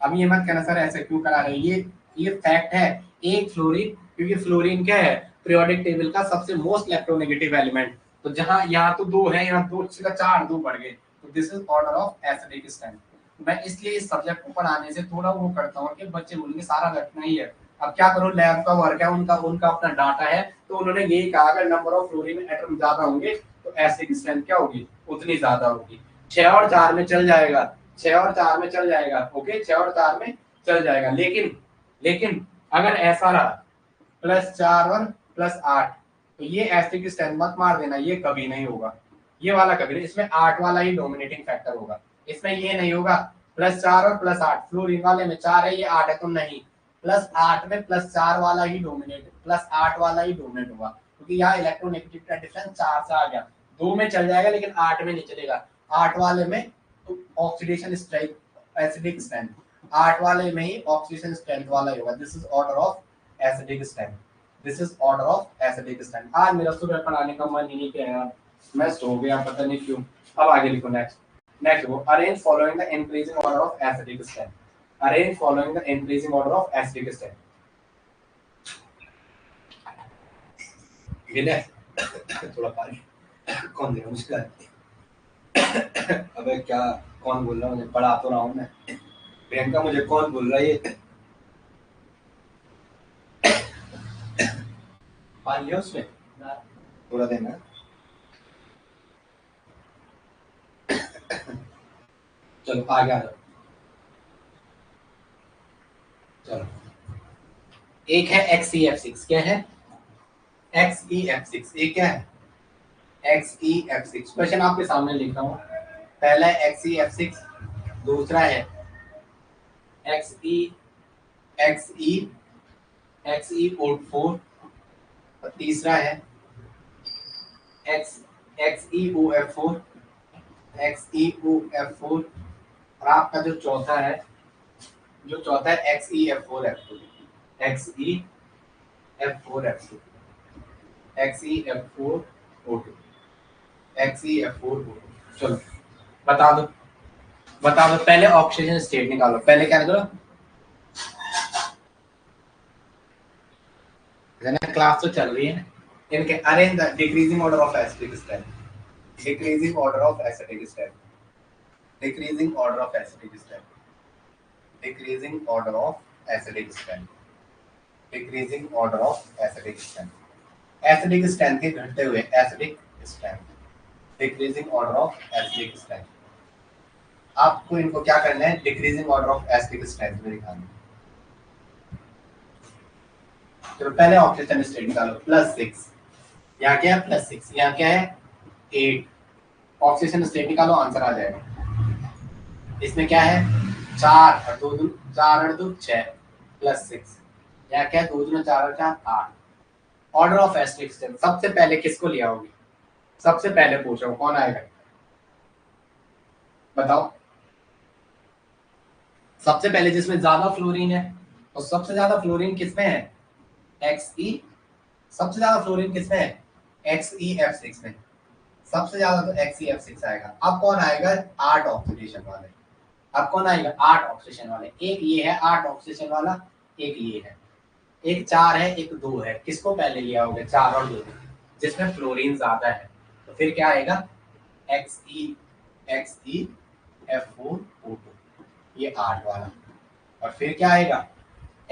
अब ये मत कहना सर ऐसे क्यों करा रहे हैं, ये फैक्ट है, एक फ्लोरीन, क्योंकि फ्लोरीन क्या है पीरियोडिक टेबल का सबसे मोस्ट इलेक्ट्रोनेगेटिव एलिमेंट, तो जहां यहाँ तो 2 है, यहाँ 2 का 4 2 बढ़ गए, तो this is order of acidic strength. मैं इसलिए इस सब्जेक्ट को पढ़ाने से थोड़ा वो करता हूँ कि बच्चे बोलेंगे सारा रटना ही है, अब क्या करो लैब का वर्क है, उनका उनका अपना डाटा है, तो उन्होंने यही कहा अगर नंबर ऑफ फ्लोरीन एटम ज्यादा होंगे तो एसिडिक स्ट्रेंथ क्या होगी उतनी ज्यादा होगी। 6 और 4 में चल जाएगा, 6 और 4 में चल जाएगा, ओके 6 और 4 में चल जाएगा, लेकिन लेकिन अगर ऐसा रहा +4 और +8 तो ये एसिडिक स्ट्रेंथ मत मार देना, ये कभी नहीं होगा, ये वाला कभी नहीं, इसमें 8 वाला ही डोमिनेटिंग फैक्टर होगा, इसमें ये नहीं होगा +4 और +8, फ्लोरीन वाले में 4 है ये 8 है तो नहीं, +8 में +4 वाला ही डोमिनेट, +8 वाला ही डोमिनेट होगा, क्योंकि यहाँ इलेक्ट्रोनेगेटिव का डिफरेंस 4 से आ गया, 2 में चल जाएगा लेकिन 8 में नहीं चलेगा, 8 वाले में ऑक्सीडेशन स्ट्रेंथ एसिडिक स्ट्रेंथ 8 वाले में ही ऑक्सीडेशन स्ट्रेंथ वाला ही होगा, this is order of acidic strength, this is order of acidic strength. आज मेरा सुबह पढ़ाने का मन ही नहीं किया यार, मैं सो गया पता नहीं क्यों। अब आगे लिखो नेक्स्ट वो arrange following the increasing order of acidic strength, arrange following the increasing order of acidic strength. गिने थोड़ा पानी कौन दे रहा मुझे अबे क्या कौन बोल रहा है, मुझे पढ़ा तो रहा हूँ मैं, प्रियंका मुझे कौन बोल रहा है ये पानी लिया उसमें पूरा देना। चलो आगे आ जाओ, चलो एक है XeF6, क्या है XeF6, ये क्या है XeF6, क्वेश्चन आपके सामने लिख रहा हूँ, पहला है XeF6, दूसरा है XeO4 और तीसरा है XeOF4 और आपका जो चौथा है XeF4F2 XeF4F2 XeF4O2 XeF4O2। चलो बता दो पहले ऑक्सीजन स्टेट निकालो, पहले क्या निकालो, क्लास तो चल रही है, इनके arrange the decreasing order of acidic strength, decreasing order of acidic strength, decreasing order of acidic strength, decreasing order of acidic strength, decreasing order of acidic strength, acidic strength के घटते हुए acidic strength, decreasing order of acidic strength. आपको इनको क्या करना है, decreasing order of acidic strength में निकालना है। तो पहले ऑक्सीजन स्टेट निकालो, +6, यहाँ क्या है +6, यहाँ क्या है 8, ऑक्सीजन स्टेट निकालो, आंसर आ जाएगा। इसमें क्या है 4 और 2 4 और 2 6 +6, यहाँ क्या है 2 दूनी 4 और 4 8। ऑर्डर ऑफ एसिडिक स्ट्रेंथ सबसे पहले किसको लिया होगी, सबसे पहले पूछ रहा हूँ, कौन आएगा बताओ। सबसे पहले जिसमें ज्यादा फ्लोरीन है, और सबसे ज्यादा फ्लोरीन किसमें है, Xe। सबसे ज्यादा फ्लोरीन किसमें है, XeF6 में। सबसे ज्यादा तो XeF6 आएगा। अब कौन आएगा, 8 ऑक्सीडेशन वाले। अब कौन आएगा, 8 ऑक्सीडेशन वाले। एक ये है 8 ऑक्सीडेशन वाला, एक ये है, एक 4 है, एक 2 है। किसको पहले लिया होगा, 4 और 2, जिसमें फ्लोरीन ज्यादा है। तो फिर क्या आएगा, XeF4O2, ये 8 वाला। और फिर क्या आएगा,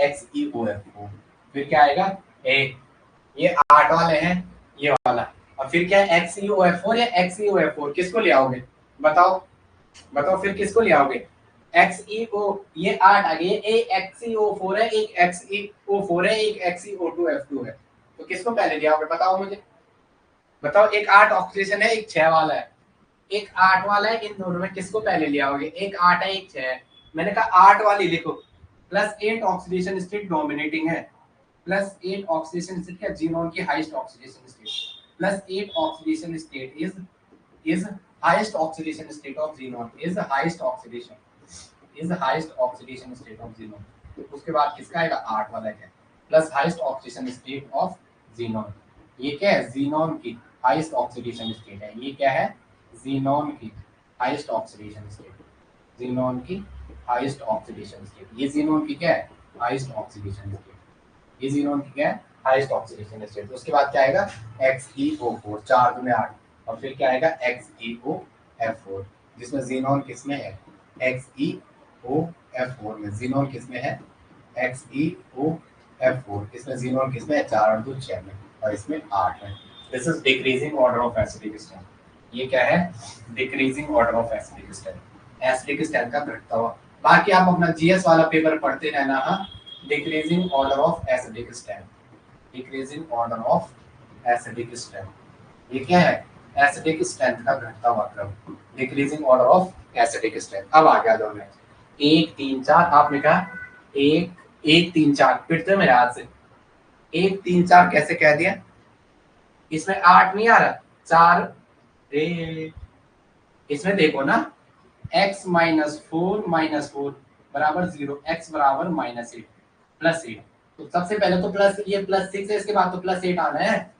XeOF4। फिर क्या आएगा, ये 8 वाले हैं, ये वाला। और फिर क्या है, XeOF4 या XeOF4, किसको ले आओगे बताओ, बताओ फिर किसको ले आओगे। XeO, ये 8 आ गए, एक XeO4 है, एक XeO4 है, एक XeO2F2 है। तो किसको पहले ले आओगे बताओ मुझे, बताओ। एक 8 ऑक्सीडेशन है, एक 6 वाला है, एक 8 वाला है, इन दोनों में किसको पहले ले आओगे, एक 8 है, एक 6 है। मैंने कहा 8 वाली लिखो, +8 ऑक्सीडेशन स्टेट डोमिनेटिंग है, +8 ऑक्सीडेशन स्टेट क्या, जीनोन की highest oxidation state, +8 oxidation state is highest oxidation state of xenon, is highest oxidation state of xenon. उसके बाद किसका आएगा, 8 वाला है, plus highest oxidation state of xenon. ये क्या है, जीनोन की हाईएस्ट ऑक्सीडेशन स्टेट है। ये क्या है, जीनोन की हाईएस्ट ऑक्सीडेशन स्टेट, जीनोन की हाईएस्ट ऑक्सीडेशन स्टेट। ये जीनोन की क्या है, हाईएस्ट ऑक्सीडेशन स्टेट। ये जीनोन की क्या है, हाईएस्ट ऑक्सीडेशन स्टेट। उसके बाद क्या आएगा, XeO4, 4 दूनी 8, और फिर क्या आएगा, XeOF4, जिसमें जीनोन किसमें है, XeOF4 में। जीनोन किसमें है, XeOF4, इसमें जीनोन किसमें है, 4 और 2 6 में, और इसमें 8 है। This is decreasing order of acidic strength. ये क्या है, decreasing order of acidic strength, acidic strength का घटता हुआ। बाकी आप अपना जीएस वाला पेपर पढ़ते रहना। हाँ, decreasing order of acidic strength, decreasing order of acidic strength. ये क्या है, एसिडिक स्ट्रेंथ का घटता हुआ क्रम, decreasing order of acidic strength. अब आ गया दोनों 1 3 4, आपने कहा 1 1 3 4, फिर मेरे हाथ से 1 3 4 कैसे कह दिया, इसमें 8 नहीं आ रहा, 4 रे, इसमें देखो ना, x - 4 - 4 बराबर 0, x बराबर -8 +8। तो सबसे पहले तो प्लस, ये +6 है, इसके बाद तो +8 आना है,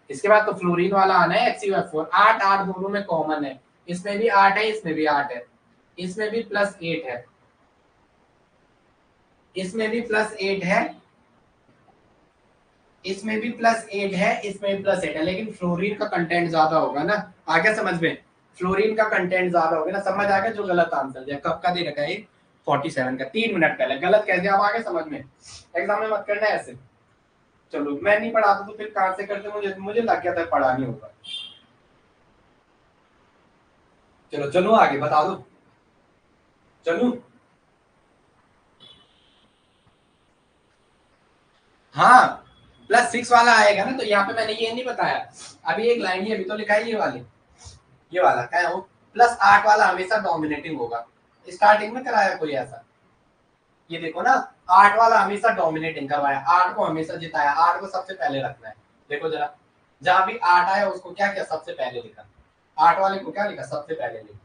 इसके बाद तो फ्लोरीन वाला आना है, XeO4। 8 8 दोनों में कॉमन है, इसमें भी 8 है, इसमें भी 8 है, इसमें भी +8 है, इसमें भी +8 है, इसमें भी +8 है, इसमें भी +8 है। लेकिन फ्लोरीन का कंटेंट ज्यादा होगा ना, आ गया समझ में, फ्लोरीन का कंटेंट ज्यादा होगा ना, समझ आ गया। जो गलत आंसर है, कब का दे रखा है 47 का, 3 मिनट पहले गलत कह दिया। अब आगे समझ में, एग्जाम में मत करना ऐसे। चलो, मैं नहीं पढ़ाता तो फिर कहां से करते, मुझे लग गया था पढ़ा नहीं होगा। चलो चलो आगे बता दो, चलो। हाँ, +6 वाला आएगा ना, तो यहाँ पे मैंने ये नहीं बताया, अभी एक लाइन ही अभी तो लिखा है, ये वाली, ये वाला क्या है, वो +8 वाला हमेशा डोमिनेटिंग होगा। स्टार्टिंग में कराया कोई ऐसा, ये देखो ना, 8 वाला हमेशा डोमिनेटिंग करवाया, 8 को हमेशा जिताया, 8 को सबसे पहले रखना है। देखो जरा, जहां भी 8 आया उसको क्या किया, सबसे पहले लिखा, 8 वाले को क्या लिखा, सबसे पहले लिखा।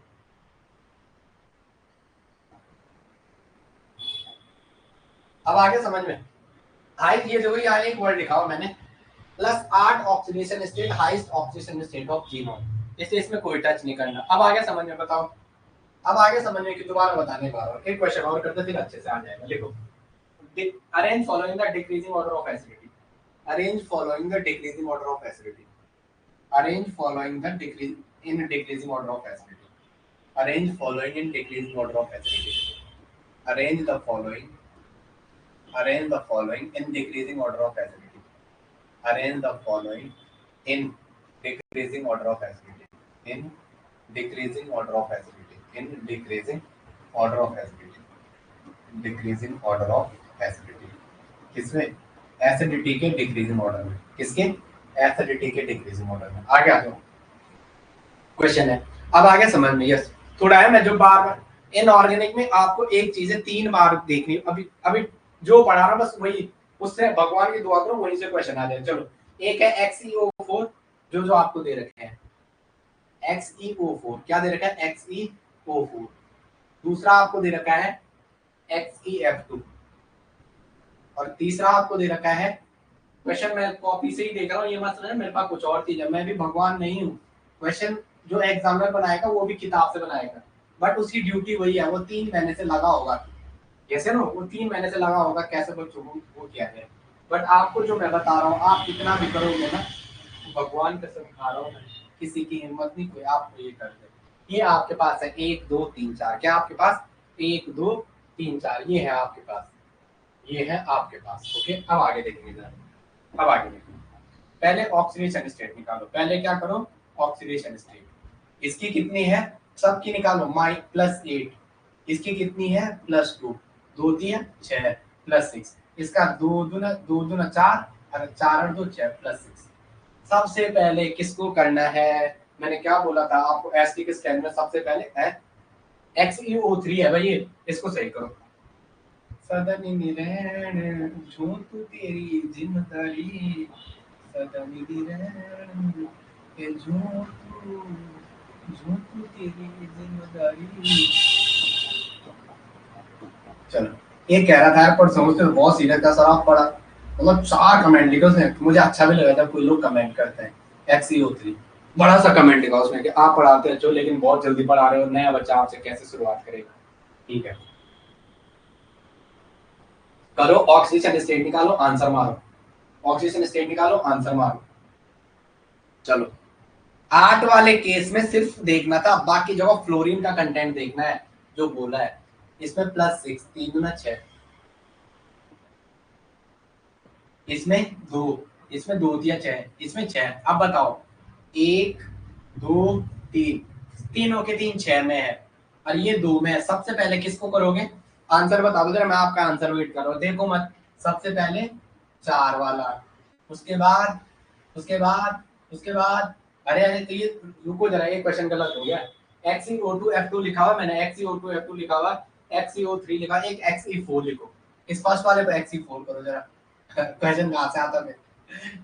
अब आगे समझ में, हाइट, ये देखो, यहाँ एक वर्ड लिखा हुआ मैंने, +8 oxidation state, highest oxidation state of genome, इसलिए इसमें कोई टच नहीं करना। अब आगे समझ में, बताओ, अब आगे समझने की दोबारा बताने बार एक क्वेश्चन और करते फिर अच्छे से आ जाएगा। देखो, arrange following the decreasing order of acidity, arrange following the decreasing order of acidity, arrange following the decrease in decreasing order of acidity, arrange following in decreasing order of acidity, arrange the following, arrange the following in decreasing order of acidity, arrange the following in decreasing order of acidity। In decreasing order of acidity, in decreasing order of acidity, decreasing order of acidity, किसमें? Acidity के decreasing order में। किसके? Acidity के decreasing order में। आगे आ जाओ, question है अब आगे समझ में। यस, थोड़ा है, मैं जो बार बार इनऑर्गेनिक में आपको एक चीज 3 बार देखनी, अभी अभी जो पढ़ा रहा बस वही, उससे भगवान की दुआ करो वहीं से क्वेश्चन आ जाए। चलो, एक है XeO4 जो जो आपको दे रखे हैं, XeO4 क्या दे रखा है? XeO4। दूसरा आपको दे रखा है XeF2, और तीसरा आपको दे रखा है, क्वेश्चन मैं कॉपी से ही देख रहा हूँ, ये मत समझना मेरे पास कुछ और चीज है, मैं भी भगवान नहीं हूँ। क्वेश्चन जो एग्जामिनर बनाएगा वो भी किताब से बनाएगा, बट उसकी ड्यूटी वही है, वो 3 महीने से लगा होगा, कैसे ना, वो 3 महीने से लगा होगा कैसे बच्चों को वो किया जाए। बट आपको जो मैं बता रहा हूँ, आप कितना भी करोगे ना, भगवान कसम खा रहा हूँ, किसी की हिम्मत नहीं कोई आपको ये कर दे। ये आपके पास है 1 2 3 4, क्या आपके पास? 1 2 3 4, ये है आपके पास, ये है आपके पास। ओके, अब आगे देखेंगे जरा, अब आगे देखेंगे। पहले ऑक्सीडेशन स्टेट निकालो, पहले क्या करो? Oxidation state. इसकी कितनी है? सबकी निकालो, -8। इसकी कितनी है? +2। 2 3 6 +6। इसका 2 दूना 4, और 4 और 2 6 +6। सबसे पहले किसको करना है? मैंने क्या बोला था आपको? एसिटिक स्टैंड में सबसे पहले है XeO3 है भाई, इसको सही करो। सदन निरैन जो तू तेरी जिम्मेदारी, सदन निरैन के जो तू तेरी जिम्मेदारी। चलो, ये कह रहा था यार, पर समझते तो बहुत सीरियस था सर, आप पढ़ा मतलब 4 कमेंट लिखे उसने, मुझे अच्छा भी लगा जब कोई लोग कमेंट करते हैं XeO3, बड़ा सा कमेंट लिखा उसने कि आप पढ़ाते हो लेकिन बहुत जल्दी पढ़ा रहे हो, नया बच्चा आपसे कैसे शुरुआत करेगा। ठीक है, करो ऑक्सीजन स्टेट निकालो, आंसर मारो, ऑक्सीजन स्टेट निकालो, आंसर मारो। चलो, 8 वाले केस में सिर्फ देखना था, बाकी जगह फ्लोरीन का कंटेंट देखना है जो बोला है। इसमें +6, 3 दूना 6, इसमें 2, इसमें 2 दिया 6, इसमें 6। अब बताओ, 1 2 3, तीनों के 3 6 में है, और ये 2 में है। सबसे पहले किसको करोगे? आंसर बता दो जरा, मैं आपका आंसर वेट कर रहा हूँ, देखो मत। सबसे पहले 4 वाला, उसके बाद उसके बाद उसके बाद, अरे अरे तो ये, रुको जरा, ये क्वेश्चन गलत हो गया। XeO2F2 लिखा हुआ मैंने, XeO2F2 लिखा हुआ, XeO3 लिखा, एक XE4 लिखो। इस फर्स्ट वाले को XE4 करो जरा, क्वेश्चन कहाँ से आता है?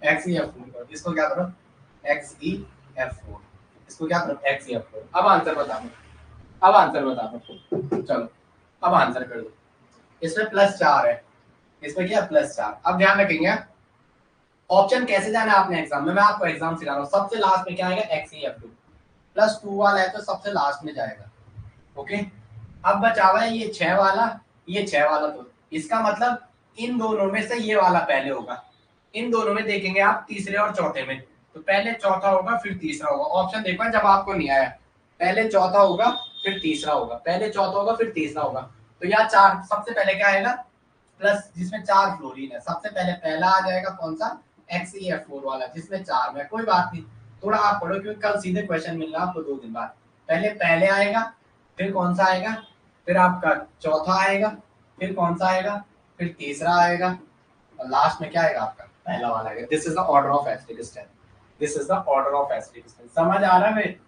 XeF4 करो, इसको क्या करो? XeF4, इसको क्या करो? XeF4। अब आंसर बता दो, अब आंसर बता दो। चलो, अब आंसर कर दो। इसमें +4 है, इसमें क्या? +4। अब ध्यान रखेंगे, ऑप्शन कैसे जाना है आपने एग्जाम में, मैं आपको एग्जाम सिखा रहा हूँ। सबसे लास्ट में क्या आएगा? XeF2। +2 वाला है तो सबसे लास्ट में जाएगा। ओके, अब बचा हुआ है ये 6 वाला, ये 6 वाला, तो इसका मतलब इन दोनों में से ये वाला पहले होगा। इन दोनों में देखेंगे आप, तीसरे और चौथे में, तो पहले चौथा होगा फिर तीसरा होगा। ऑप्शन देखो जब आपको नहीं आया, पहले चौथा होगा फिर तीसरा होगा, पहले चौथा होगा फिर तीसरा होगा। तो यहाँ 4, सबसे पहले क्या आएगा? प्लस, जिसमें 4 फ्लोरीन है, सबसे पहले पहला आ जाएगा कौन सा? XeF4 वाला, जिसमें 4 में। कोई बात नहीं, थोड़ा आप पढ़ो क्योंकि कल सीधे क्वेश्चन मिलना आपको 2 दिन बाद। पहले पहले आएगा, फिर कौन सा आएगा? फिर आपका चौथा आएगा, फिर कौन सा आएगा? फिर तीसरा आएगा, और लास्ट में क्या आएगा? आपका पहला वाला आएगा। This is the order of acidic stand, this is the order of acidic stand. समझ आ रहा है?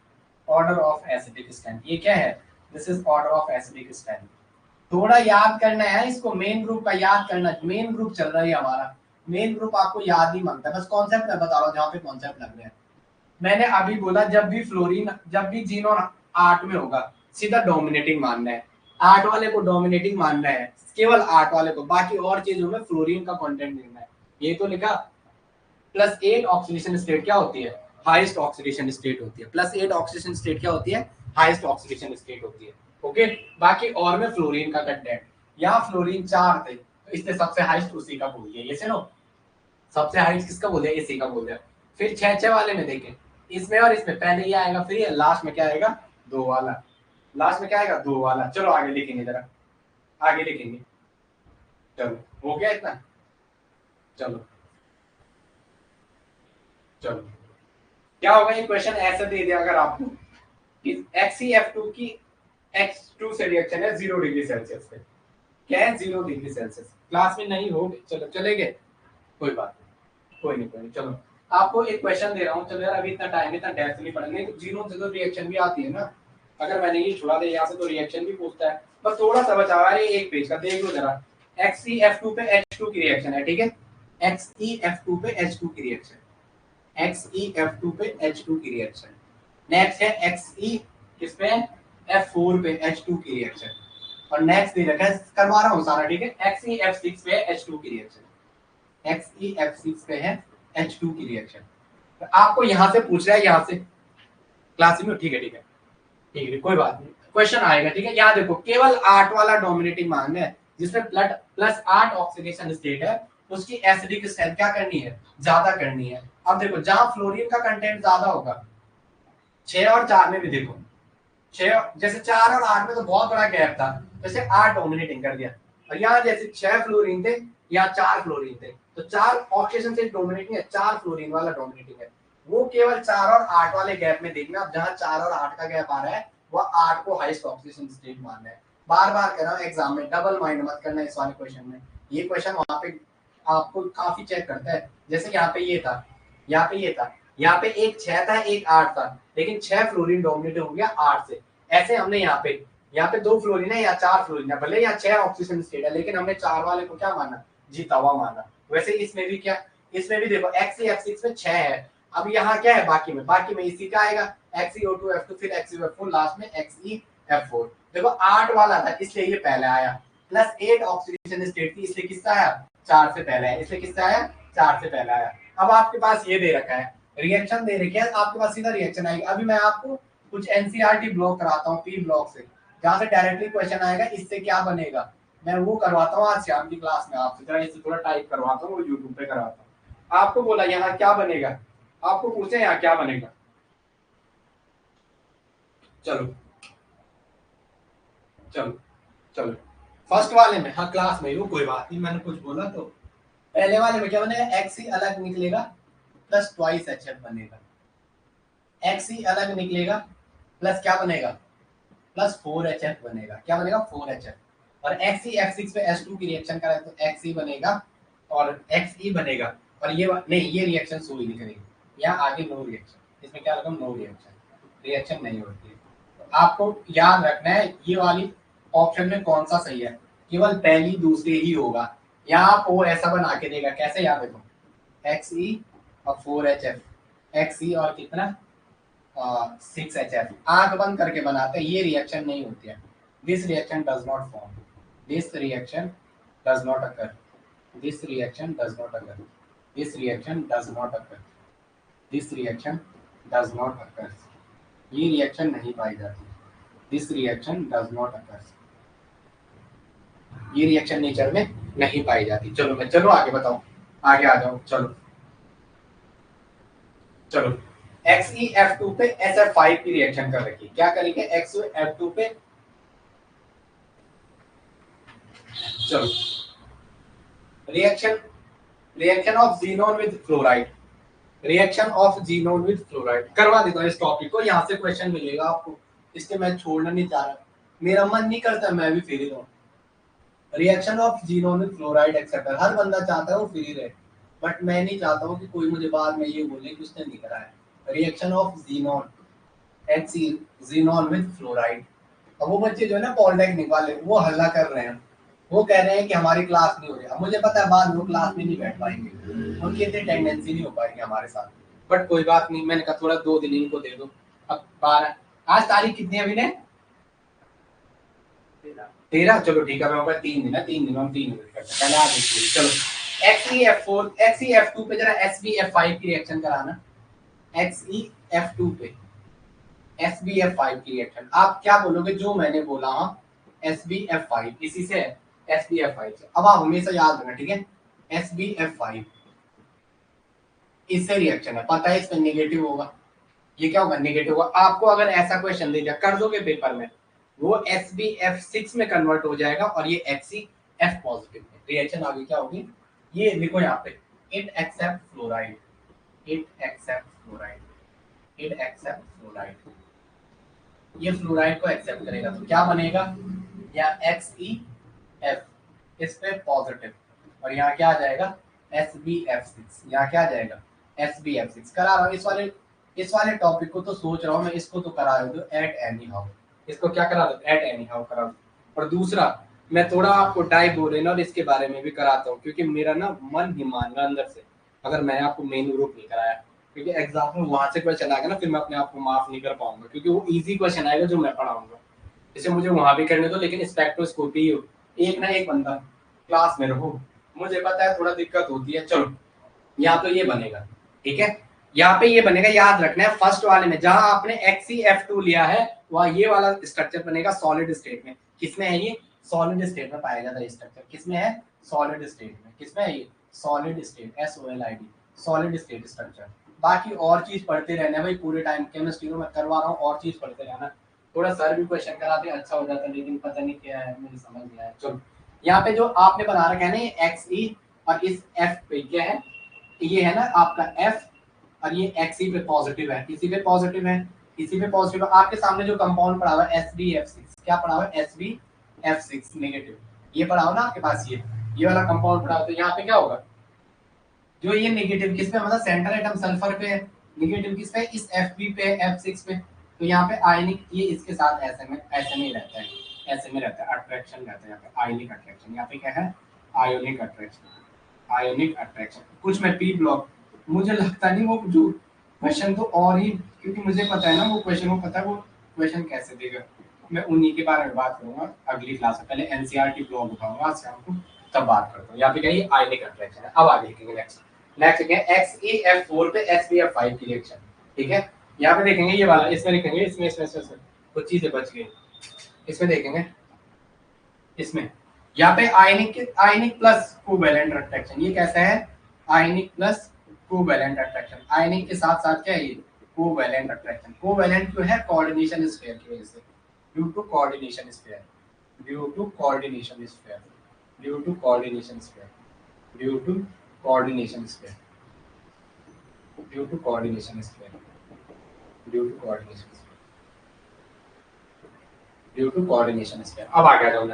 ऑर्डर ऑफ एसिडिक स्टैंड ये क्या है? This is order of acidic stand. थोड़ा याद करना है इसको, मेन ग्रुप का याद करना, मेन ग्रुप चल रहा है हमारा, मेन ग्रुप आपको याद ही मांगता है, बस कॉन्सेप्ट मैं बता रहा हूँ जहाँ पे कॉन्सेप्ट लग रहे हैं। मैंने अभी बोला जब भी फ्लोरीन, जब भी जीनोन 8 में होगा, सीधा डोमिनेटिंग मानना है, 8 वाले को डोमिनेटिंग मानना है, केवल 8 वाले को, बाकी और चीजों में फ्लोरीन का कंटेंट देखना है। ये तो लिखा। +8 ऑक्सीडेशन स्टेट क्या होती है? हाईएस्ट ऑक्सीडेशन स्टेट होती है। +8 ऑक्सीडेशन स्टेट क्या होती है? हाईएस्ट ऑक्सीडेशन स्टेट होती है। ओके, बाकी और में फ्लोरीन का कंटेंट, यहाँ फ्लोरीन 4 थे, तो इसलिए सबसे हाईएस्ट उसी का बोल दिया। ये सुनो, सबसे हाईएस्ट किसका बोल दिया? इसी का बोल दिया। फिर 6 वाले में देखें, इसमें और इसमें पहले ये आएगा, फिर ये लास्ट में क्या आएगा? 2 वाला, लास्ट में क्या आएगा? 2 वाला। चलो आगे लिखेंगे जरा, आगे लिखेंगे। चलो, हो गया इतना? चलो चलो, क्या होगा? ये क्वेश्चन ऐसे दे दिया अगर आपको, XeF2 की H2 से रिएक्शन है 0 डिग्री सेल्सियस पे। क्या है? 0 डिग्री सेल्सियस। क्लास में नहीं हो, चलो चलेंगे, कोई बात नहीं, कोई नहीं। चलो आपको एक क्वेश्चन दे रहा हूँ, चलो यार अभी इतना टाइम इतना डेप्थ नहीं पढ़ेंगे, तो जीरो से तो रिएक्शन भी आती है ना। अगर मैंने ये छुड़ा दे यहाँ से तो रिएक्शन भी पूछता है, बस थोड़ा सा बचा हुआ है एक पेज का, देख लो जरा। XeF2 पे H2 की रिएक्शन है, ठीक है। XeF2 पे H2 की रिएक्शन, XeF2 पे H2 की रिएक्शन। नेक्स्ट है Xe किस पे है? F4 पे H2 की रिएक्शन। और नेक्स्ट दे रखा है, करवा रहा हूँ सारा, ठीक है। XeF6 पे H2 की रिएक्शन, XeF6 पे है H2 की रिएक्शन। तो आपको यहाँ से पूछ रहा है, यहाँ से क्लास में, ठीक है ठीक है ठीक है, कोई बात नहीं, क्वेश्चन आएगा, ठीक है। यहाँ देखो केवल 8 वाला डोमिनेटिंग मान है, जिसमें प्लस 8 ऑक्सीडेशन स्टेट है, उसकी एसिडिक स्ट्रेंथ क्या करनी है? ज्यादा करनी है। अब देखो जहां फ्लोरीन का कंटेंट ज्यादा होगा, 6 और 4 में भी देखो, 6 जैसे 4 और 8 में तो बहुत बड़ा गैप था, जैसे 8 डोमिनेटिंग कर दिया, और यहाँ जैसे 6 फ्लोरीन थे या 4 फ्लोरीन थे, तो 4 ऑक्सीजन से डोमिनेटिंग है, 4 फ्लोरीन वाला डोमिनेटिंग है। वो केवल 4 और 8 वाले गैप में देखना, अब जहां 4 और 8 का गैप आ रहा है, वह 8 को हाईएस्ट ऑक्सीजन स्टेट मानना है। बार बार कह रहा हूँ एग्जाम में, डबल माइंड मत करना इस वाले क्वेश्चन में। ये क्वेश्चन वहां पे आपको काफी चेक करता है, जैसे यहाँ पे ये था, यहाँ पे ये था, यहाँ पे एक 6 था एक 8 था, लेकिन 6 फ्लोरीन डोमिनेट हो गया 8 से। ऐसे हमने यहाँ पे 2 फ्लोरीन है या 4 फ्लोरीन है, भले यहाँ 6 ऑक्सीजन स्टेट है, लेकिन हमने 4 वाले को क्या माना? जीता हुआ माना। वैसे इसमें भी क्या, इसमें भी देखो XeF6 में 6 है, अब यहाँ क्या है बाकी में इसी का आएगा, XeO2F2 फिर XeF4 लास्ट में XeF4। देखो 8 वाला था इसलिए ये पहले आया, प्लस 8 ऑक्सीडेशन स्टेट थी इसलिए किसका आया? 4 से पहले आया, इसलिए किसका आया? 4 से पहले आया। अब आपके पास ये दे रखा है, रिएक्शन दे रखी है, आपके पास सीधा रिएक्शन आएगी। अभी मैं आपको कुछ एनसीईआरटी ब्लॉक कराता हूँ, पी ब्लॉक से, जहाँ से डायरेक्टली क्वेश्चन आएगा इससे क्या बनेगा, मैं वो करवाता हूँ आज शाम की क्लास में आपसे, जरा इससे थोड़ा टाइप करवाता हूँ, वो यूट्यूब पे करवाता हूँ। आपको बोला यहाँ क्या बनेगा, आपको पूछे यहाँ क्या बनेगा, चलो चलो चलो फर्स्ट वाले में, हाँ क्लास में, वो कोई बात नहीं, मैंने कुछ बोला तो। पहले वाले में क्या बनेगा? Xe अलग निकलेगा प्लस ट्वाइस HF बनेगा, Xe अलग निकलेगा प्लस क्या बनेगा? प्लस 4HF बनेगा। क्या बनेगा? 4HF। और XeF6 पे H2 की रिएक्शन करें तो Xe बनेगा और Xe बनेगा, और ये नहीं, ये रिएक्शन सो ही नहीं करेगी, यहाँ आगे नो रिएक्शन, इसमें क्या लगा? नो रिएक्शन, रिएक्शन नहीं होती है। तो आपको याद रखना है ये वाली ऑप्शन में कौन सा सही है, केवल पहली दूसरी ही होगा। यहाँ आप वो ऐसा बना के देगा, कैसे याद रखो? Xe और 4HF, Xe और कितना? 6HF। आंख बंद करके बनाते हैं, ये रिएक्शन नहीं होती है। This reaction does not form, this reaction does not occur, this reaction does not occur, this reaction does not occur, this reaction does not occur, ये रिएक्शन नहीं पाई जाती, this reaction does not occur, ये reaction nature में नहीं पाई जाती। चलो मैं, चलो आगे बताओ, आगे आ जाओ, चलो चलो XeF2 पे SF5 की रिएक्शन कर रखी, क्या करेंगे? XeF2 पे, चलो reaction, reaction of xenon with fluoride, reaction of xenon with fluoride करवा देता हूँ इस टॉपिक को, यहाँ से क्वेश्चन मिलेगा आपको, इसके मैं छोड़ना नहीं चाह रहा, मेरा मन नहीं करता मैं भी फ्री रहूं। Reaction of xenon with fluoride acceptor, हर बंदा चाहता है वो फ्री रहे, बट मैं नहीं चाहता हूँ कि कोई मुझे बाद में ये बोले कि उसने नहीं करा है। Reaction of xenon, Xe xenon with fluoride. अब वो बच्चे जो है ना पॉलिटेक्निक वाले, वो हल्ला कर रहे हैं, वो कह रहे हैं कि हमारी क्लास नहीं हो रही। अब मुझे पता है बाद में वो क्लास में नहीं बैठ पाएंगे, उनकी इतनी टेंडेंसी नहीं हो पाएगी हमारे साथ, बट कोई बात नहीं, मैंने कहा थोड़ा 2 दिन इनको दे दो। अब 12, आज तारीख कितनी है अभी ने? 13। चलो ठीक है, मैं ऊपर 3 दिन है, 3 दिन हम 3 दिन करते हैं, पहले आज देखिए। चलो XeF4 XeF2 पे जरा SbF5 की रिएक्शन कराना, XeF2 पे SbF5 की रिएक्शन आप क्या बोलोगे? जो मैंने बोला, हाँ SbF5 इसी से है, SbF5 से। अब आप हमेशा याद रखना, ठीक है, SbF5 इससे रिएक्शन है, पता है इसमें नेगेटिव होगा, ये क्या होगा? नेगेटिव होगा। आपको अगर ऐसा क्वेश्चन दे दिया, कर दोगे पेपर में, वो SbF6 में कन्वर्ट हो जाएगा और ये XeF पॉजिटिव है, रिएक्शन आगे क्या होगी? ये लिखो यहाँ पे, it accept fluoride, it accept fluoride, it accept fluoride, ये फ्लोराइड को एक्सेप्ट करेगा तो क्या बनेगा, या XeF इस पे पॉजिटिव, और यहाँ क्या आ जाएगा SbF6, यहाँ क्या आ जाएगा SbF6। करा रहा हूँ इस वाले टॉपिक को तो सोच रहा हूँ मैं इसको तो करा दो एट एनी हाउ, इसको क्या करा दो एट एनी हाउ करा दो। और दूसरा मैं थोड़ा आपको डाइबोरेन और इसके बारे में भी कराता हूँ, क्योंकि मेरा ना मन ही मान रहा अंदर से अगर मैंने आपको मेन ग्रुप नहीं कराया, क्योंकि एग्जाम में वहां से क्वेश्चन आएगा ना फिर मैं अपने आप को माफ नहीं कर पाऊंगा, क्योंकि वो इजी क्वेश्चन आएगा जो मैं पढ़ाऊंगा। जैसे मुझे वहां भी करने दो, लेकिन स्पेक्ट्रोस्कोपी हो एक ना एक बंदा क्लास में रहो, मुझे पता है थोड़ा दिक्कत होती है। चलो यहाँ तो ये बनेगा, ठीक है, यहाँ पे ये बनेगा, याद रखना है फर्स्ट वाले में जहां आपने XeF2 लिया है वहां ये वाला स्ट्रक्चर बनेगा सॉलिड स्टेट में। किसमें है ये, सॉलिड स्टेट में पाया जाता है स्ट्रक्चर, किसमें है सॉलिड स्टेट में, किसमें है ये solid state SOLID solid state structure. बाकी और चीज पढ़ते रहना भाई पूरे टाइम, केमिस्ट्री में मैं करवा रहा हूँ और चीज पढ़ते रहना, थोड़ा सर भी क्वेश्चन कराते अच्छा हो जाता, लेकिन पता नहीं क्या है मुझे समझ नहीं आया। चलो यहाँ पे जो आपने बना रखा है ना ये XE और इस F पे क्या है, ये है ना आपका F और ये Xe पे पॉजिटिव है, इसी पे पॉजिटिव है, इसी पे पॉजिटिव है। आपके सामने जो कंपाउंड पड़ा हुआ है SbF6, क्या पड़ा हुआ है SbF6 नेगेटिव, ये पड़ा हुआ ना आपके पास, ये वाला कंपाउंड पड़ा हुआ, तो यहाँ पे क्या होगा जो ये नेगेटिव किस पे, मतलब सेंट्रल एटम सल्फर पे है, नेगेटिव किस पे इस Fb पे F6 पे, तो यहाँ पे आयनिक ये इसके साथ ऐसे में ही रहता है, ऐसे में रहता है, अट्रैक्शन रहता है यहाँ पे आयनिक अट्रैक्शन, यहाँ पे क्या है आयोनिक अट्रैक्शन, आयोनिक अट्रैक्शन कुछ में पी ब्लॉक। मुझे लगता नहीं वो जो क्वेश्चन तो और ही, क्योंकि मुझे पता है ना वो क्वेश्चन, वो पता है वो क्वेश्चन कैसे देगा, मैं उन्हीं के बारे में बात करूंगा अगली क्लास में, पहले एनसीईआरटी ब्लॉक उठाऊंगा आज शाम को तब बात करता हूँ। यहाँ पे क्या ये आयनिक अट्रैक्शन है। अब आगे देखेंगे नेक्स्ट क्या है XeF4 पे SbF5 की रिएक्शन, ठीक है, यहाँ पे देखेंगे ये वाला, इसमें लिखेंगे इसमें कुछ चीजें बच गई, इसमें देखेंगे इसमें यहाँ पे आयनिक प्लस कोवैलेंट अट्रैक्शन, ये कैसा है आयनिक प्लस कोवैलेंट अट्रैक्शन, आयनिक के साथ साथ क्या है ये कोवैलेंट अट्रैक्शन। कोवैलेंट क्यों है, कोऑर्डिनेशन स्फीयर की वजह से, due to coordination sphere, due to coordination sphere, due to coordination sphere, due to coordination sphere, due to coordination sphere, due to coordination sphere, due to coordination sphere. अब आगे आ जाओ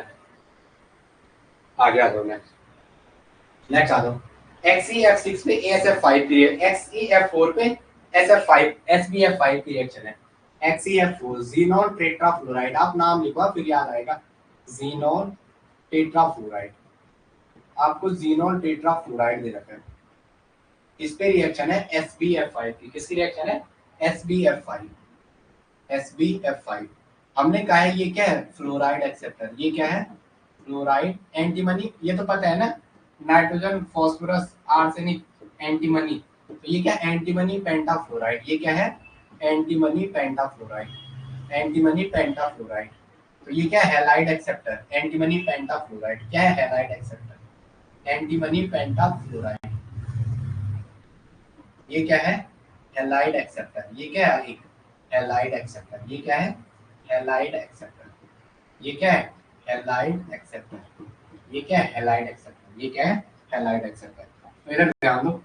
आगे आ जाओ नेक्स्ट आ जाओ XeF6 पे ASF5 की, XeF4 पे SbF5 की रिएक्शन है। XeF4 ज़ीनॉन टेट्राफ्लोराइड, आप नाम लिखवा फिर याद आएगा, ज़ीनॉन टेट्राफ्लोराइड, आपको ज़ीनॉन टेट्राफ्लोराइड दे रखा है, इस पे रिएक्शन है SbF5 की, किसकी रिएक्शन है SbF5, SbF5। हमने कहा है ये क्या है फ्लोराइड एक्सेप्टर, ये क्या है फ्लोराइड एंटीमनी, ये तो पता है ना नाइट्रोजन फास्फोरस आर्सेनिक एंटीमनी, तो ये क्या एंटीमनी पेंटाफ्लोराइड, ये क्या है एंटीमनी पेंटाफ्लोराइड, एंटीमनी पेंटाफ्लोराइड, तो ये क्या हैलाइड एक्सेप्टर एंटीमनी पेंटाफ्लोराइड, क्या है हैलाइड एक्सेप्टर एंटीमनी पेंटाफ्लोराइड, ये क्या है हैलाइड एक्सेप्टर, ये क्या है एक हैलाइड एक्सेप्टर, ये क्या है हैलाइड एक्सेप्टर, ये क्या है हैलाइड एक्सेप्टर, ये क्या है हैलाइड एक्सेप्टर, ये क्या है हैलाइड एक्सेप्टर। तो इधर ध्यान दो,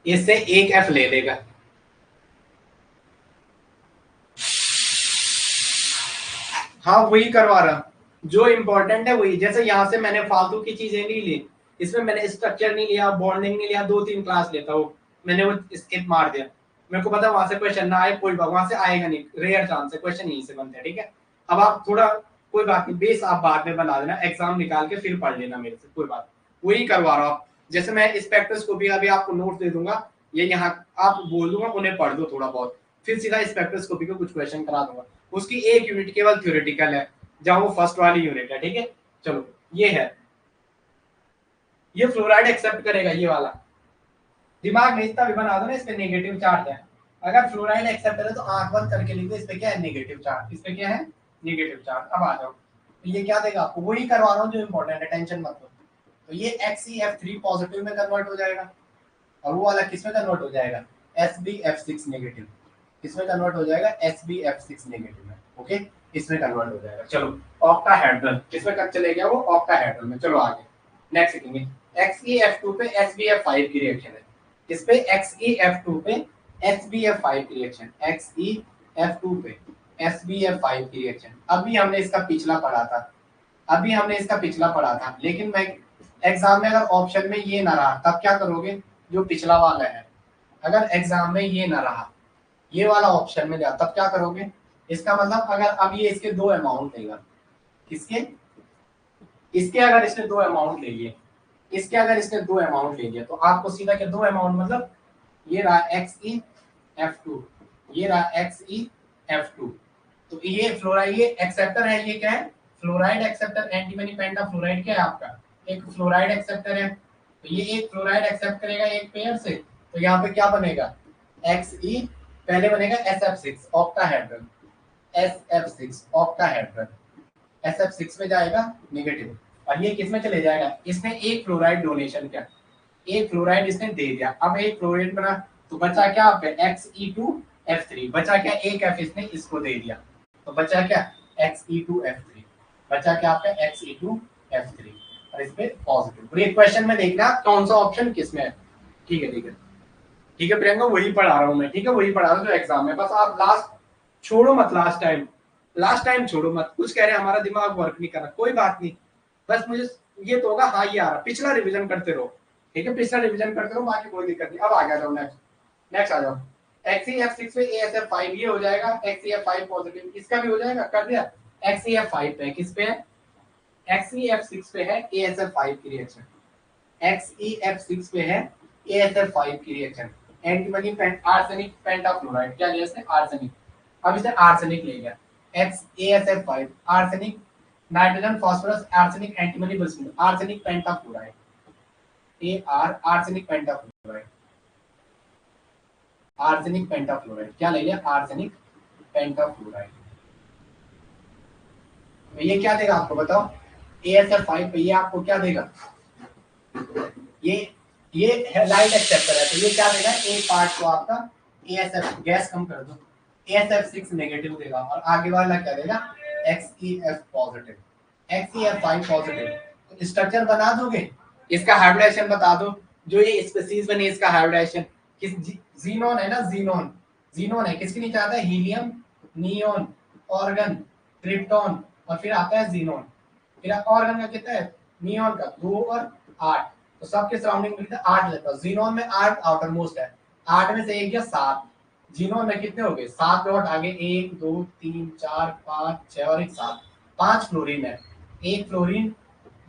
इससे एक F ले लेगा, हाँ वही करवा रहा, जो इंपॉर्टेंट है वही, जैसे यहाँ से मैंने फालतू की चीजें नहीं ली, इसमें मैंने स्ट्रक्चर नहीं लिया, बॉन्डिंग नहीं लिया, 2-3 क्लास लेता हूँ, मैंने वो स्किप मार दिया, मेरे को पता वहां से क्वेश्चन ना आए, कोई वहां से आएगा नहीं, रेयर चांस है, क्वेश्चन यहीं से बनते हैं, ठीक है। अब आप थोड़ा कोई बात नहीं, बेस आप बाद में बना देना, एग्जाम निकाल के फिर पढ़ लेना मेरे से, कोई बात, वही करवा रहा हूँ। जैसे मैं स्पेक्ट्रोस्कोपी अभी आपको नोट दे दूंगा, ये यहाँ आप बोल दूंगा उन्हें पढ़ दो थोड़ा बहुत, फिर सीधा स्पेक्ट्रोस्कोपी का कुछ क्वेश्चन करा दूंगा, उसकी एक यूनिट केवल थ्योरेटिकल है, जहां वो फर्स्ट वाली यूनिट है, ठीक है। चलो ये है, ये फ्लोराइड एक्सेप्ट करेगा, ये वाला दिमाग में इतना भी बना दो ना, इस पे नेगेटिव चार्ज है, अगर फ्लोराइड एक्सेप्टर है तो आंख बंद करके लिख दो, इस पे क्या है नेगेटिव चार्ज, इस पे क्या है नेगेटिव चार्ज। अब आ जाओ, तो ये क्या देगा आपको, वही करवा रहा हूँ जो इंपॉर्टेंट है, टेंशन मत लो। तो ये XeF3 पॉजिटिव में कन्वर्ट हो जाएगा, और वो वाला किस में कन्वर्ट हो जाएगा SbF6 नेगेटिव, किसमें कन्वर्ट हो जाएगा SbF6 नेगेटिव में, ओके इसमें कन्वर्ट हो जाएगा। चलो ऑक्टाहेड्रल किसमें कब चले गया वो ऑक्टाहेड्रल में। चलो आगे नेक्स्ट लिखेंगे XeF2 पे SbF5 की रिएक्शन है, इस पे XeF2 पे SbF5 की रिएक्शन, XeF2 पे SbF5 की रिएक्शन। अभी हमने इसका पिछला पढ़ा था, लेकिन मैं एग्जाम में अगर ऑप्शन में ये ना रहा तब क्या करोगे, जो पिछला वाला है, अगर एग्जाम में ये ना रहा, ये वाला ऑप्शन में गया, तब क्या करोगे, इसका मतलब अगर अब ये इसके दो अमाउंट लेगा, किसके, इसके अगर इसने दो अमाउंट ले लिए, इसके अगर इसने दो अमाउंट ले लिया, तो आपको सीधा क्या, दो अमाउंट मतलब ये रहा XeF2, ये रहा XeF2। तो ये फ्लोराइड, ये एक्सेप्टर है, ये क्या है, फ्लोराइड एक्सेप्टर। एंटीमनी पेंटाफ्लोराइड क्या है आपका, एक फ्लोराइड एक्सेप्टर है। तो ये एक फ्लोराइड एक्सेप्ट करेगा एक पेयर से, तो यहाँ पे क्या बनेगा, Xe, पहले बनेगा SF6 octahedral, SF6 octahedral, SF6 में जाएगा नेगेटिव, और ये किस में चले जाएगा, इसने एक फ्लोराइड डोनेशन किया, एक फ्लोराइड इसने दे दिया, अब एक फ्लोराइड बना, तो बचा क्या आपके Xe2F3, बचा क्या, एक F इसने इसको दे दिया, तो बचा क्या Xe2F3, बचा क्या आपका Xe2F3, और इस पे पॉजिटिव। और ये क्वेश्चन में देखना कौन सा ऑप्शन किसमें है। ठीक है, ठीक है, ठीक है प्रियंका, वही पढ़ा रहा हूँ मैं, ठीक है, वही पढ़ा रहा हूँ जो एग्जाम में, बस आप लास्ट छोड़ो मत, लास्ट टाइम छोड़ो मत, कुछ कह रहे हैं हमारा दिमाग वर्क नहीं कर रहा, कोई बात नहीं, बस मुझे ये तो होगा, हाँ ये आ रहा, पिछला रिवीजन करते रहो, ठीक है, पिछला रिवीजन करते रहो, बाकी कोई दिक्कत नहीं। अब आ गया जाओ नेक्स्ट, नेक्स्ट आ जाओ। XeF6 पे AsF5 ये हो जाएगा, XeF5 पॉजिटिव, इसका भी हो जाएगा, कर दिया। XeF5 पे किस पे है, XeF6 पे है AsF5 की रिएक्शन, XeF6 पे है AsF5 की रिएक्शन, एंटीमनी आर्सेनिक पेंटाफ्लोराइड, क्या लिया इसने, आर्सेनिक, अब इसने आर्सेनिक ले लिया, AsF5 arsenic, nitrogen phosphorus arsenic antimony बल्समिन, arsenic pentafluoride, arsenic pentafluoride, arsenic pentafluoride, क्या ले लिया, आर्सेनिक पेंटाफ्लोराइड। तो ये क्या देगा आपको बताओ, AsF5 पे ये आपको क्या देगा, ये ये लाइट एक्सेप्टर है, तो ये क्या देगा, एक पार्ट को आपका AsF, गैस कम कर दो, AsF6 नेगेटिव देगा, और आगे वाला क्या देगा, XeF पॉजिटिव, XeF5 पॉजिटिव। तो स्ट्रक्चर बना दोगे, इसका हाइब्रिडाइजेशन बता दो, जो ये स्पीशीज बनी इसका हाइब्रिडाइजेशन किस, जीनोन है ना, जीनोन, जीनोन है, किसके नीचे आता है, हीलियम, नियोन, ऑर्गन, क्रिप्टॉन, और फिर आता है जीनोन, फिर ऑर्गन का कितना है, नियोन का 2 और 8, तो सबके सराउंडिंग में 8 लेता हूँ, जीनोन में 8 आउटर मोस्ट है, 8 में से एक गया 7, जीनोन में कितने हो गए, 7 डॉट आगे, 1 2 3 4 5 6 और एक 7, 5 फ्लोरीन है, एक फ्लोरीन,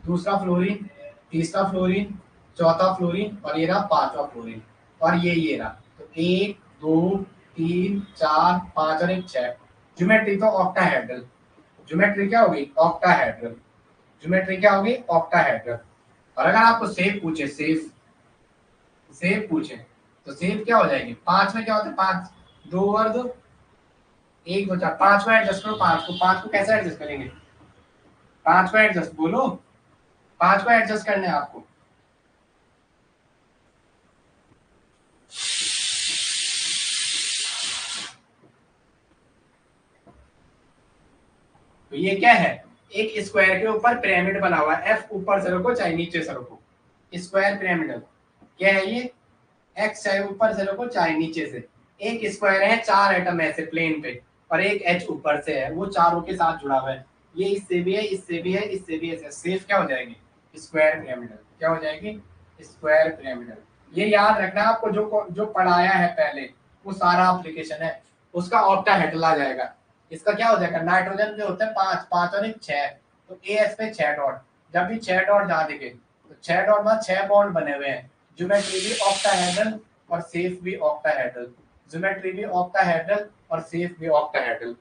दूसरा फ्लोरीन, तीसरा फ्लोरीन, चौथा फ्लोरीन, और ये रहा पांचवा फ्लोरीन, और ये रहा, तो 1 2 3 4 5 और एक 6, ज्योमेट्री तो ऑक्टाहेड्रल, ज्योमेट्री क्या होगी, ऑक्टाहेड्रल, ज्योमेट्री क्या होगी, ऑक्टाहेड्रल। और अगर आपको सेफ पूछे, सेफ पूछे, तो सेफ क्या हो जाएगी, 5 में क्या होता है, 5 2 और 2 1 2 4, 5 में एडजस्ट करो, 5 को कैसे एडजस्ट करेंगे, 5 में एडजस्ट बोलो, 5 को एडजस्ट करने हैं आपको, तो ये क्या है, एक स्क्वायर के ऊपर पिरामिड बना हुआ है, एफ ऊपर से रखो चाहे नीचे से रखो, स्क्वायर पिरामिडल, क्या है ये, एक्स चाहे ऊपर से रखो चाहे नीचे से, एक स्क्वायर है, 4 एटम ऐसे प्लेन पे, और एक एच ऊपर से है, वो चारों के साथ जुड़ा हुआ है, ये इससे भी है, इससे भी है, इससे भी है, सेफ क्या हो जाएगी, स्क्वायर पिरामिडल, क्या हो जाएगी, स्क्वायर पिरामिडल। ये याद रखना आपको, जो पढ़ाया है पहले वो सारा एप्लीकेशन है, उसका ऑक्टाहेड्रल आ जाएगा, इसका क्या हो जाएगा, नाइट्रोजन जो होता है 5 5 और एक 6, तो एस पे 6 डॉट, जब भी 6 डॉट जहाँ दिखे, तो 6 डॉट में 6 बॉन्ड बने हुए हैं, ज्योमेट्री भी ऑक्टाहेड्रल और सेफ भी ऑक्टाहेड्रल, ज्योमेट्री भी ऑक्टाहेड्रल और सेफ भी ऑक्टाहेड्रल,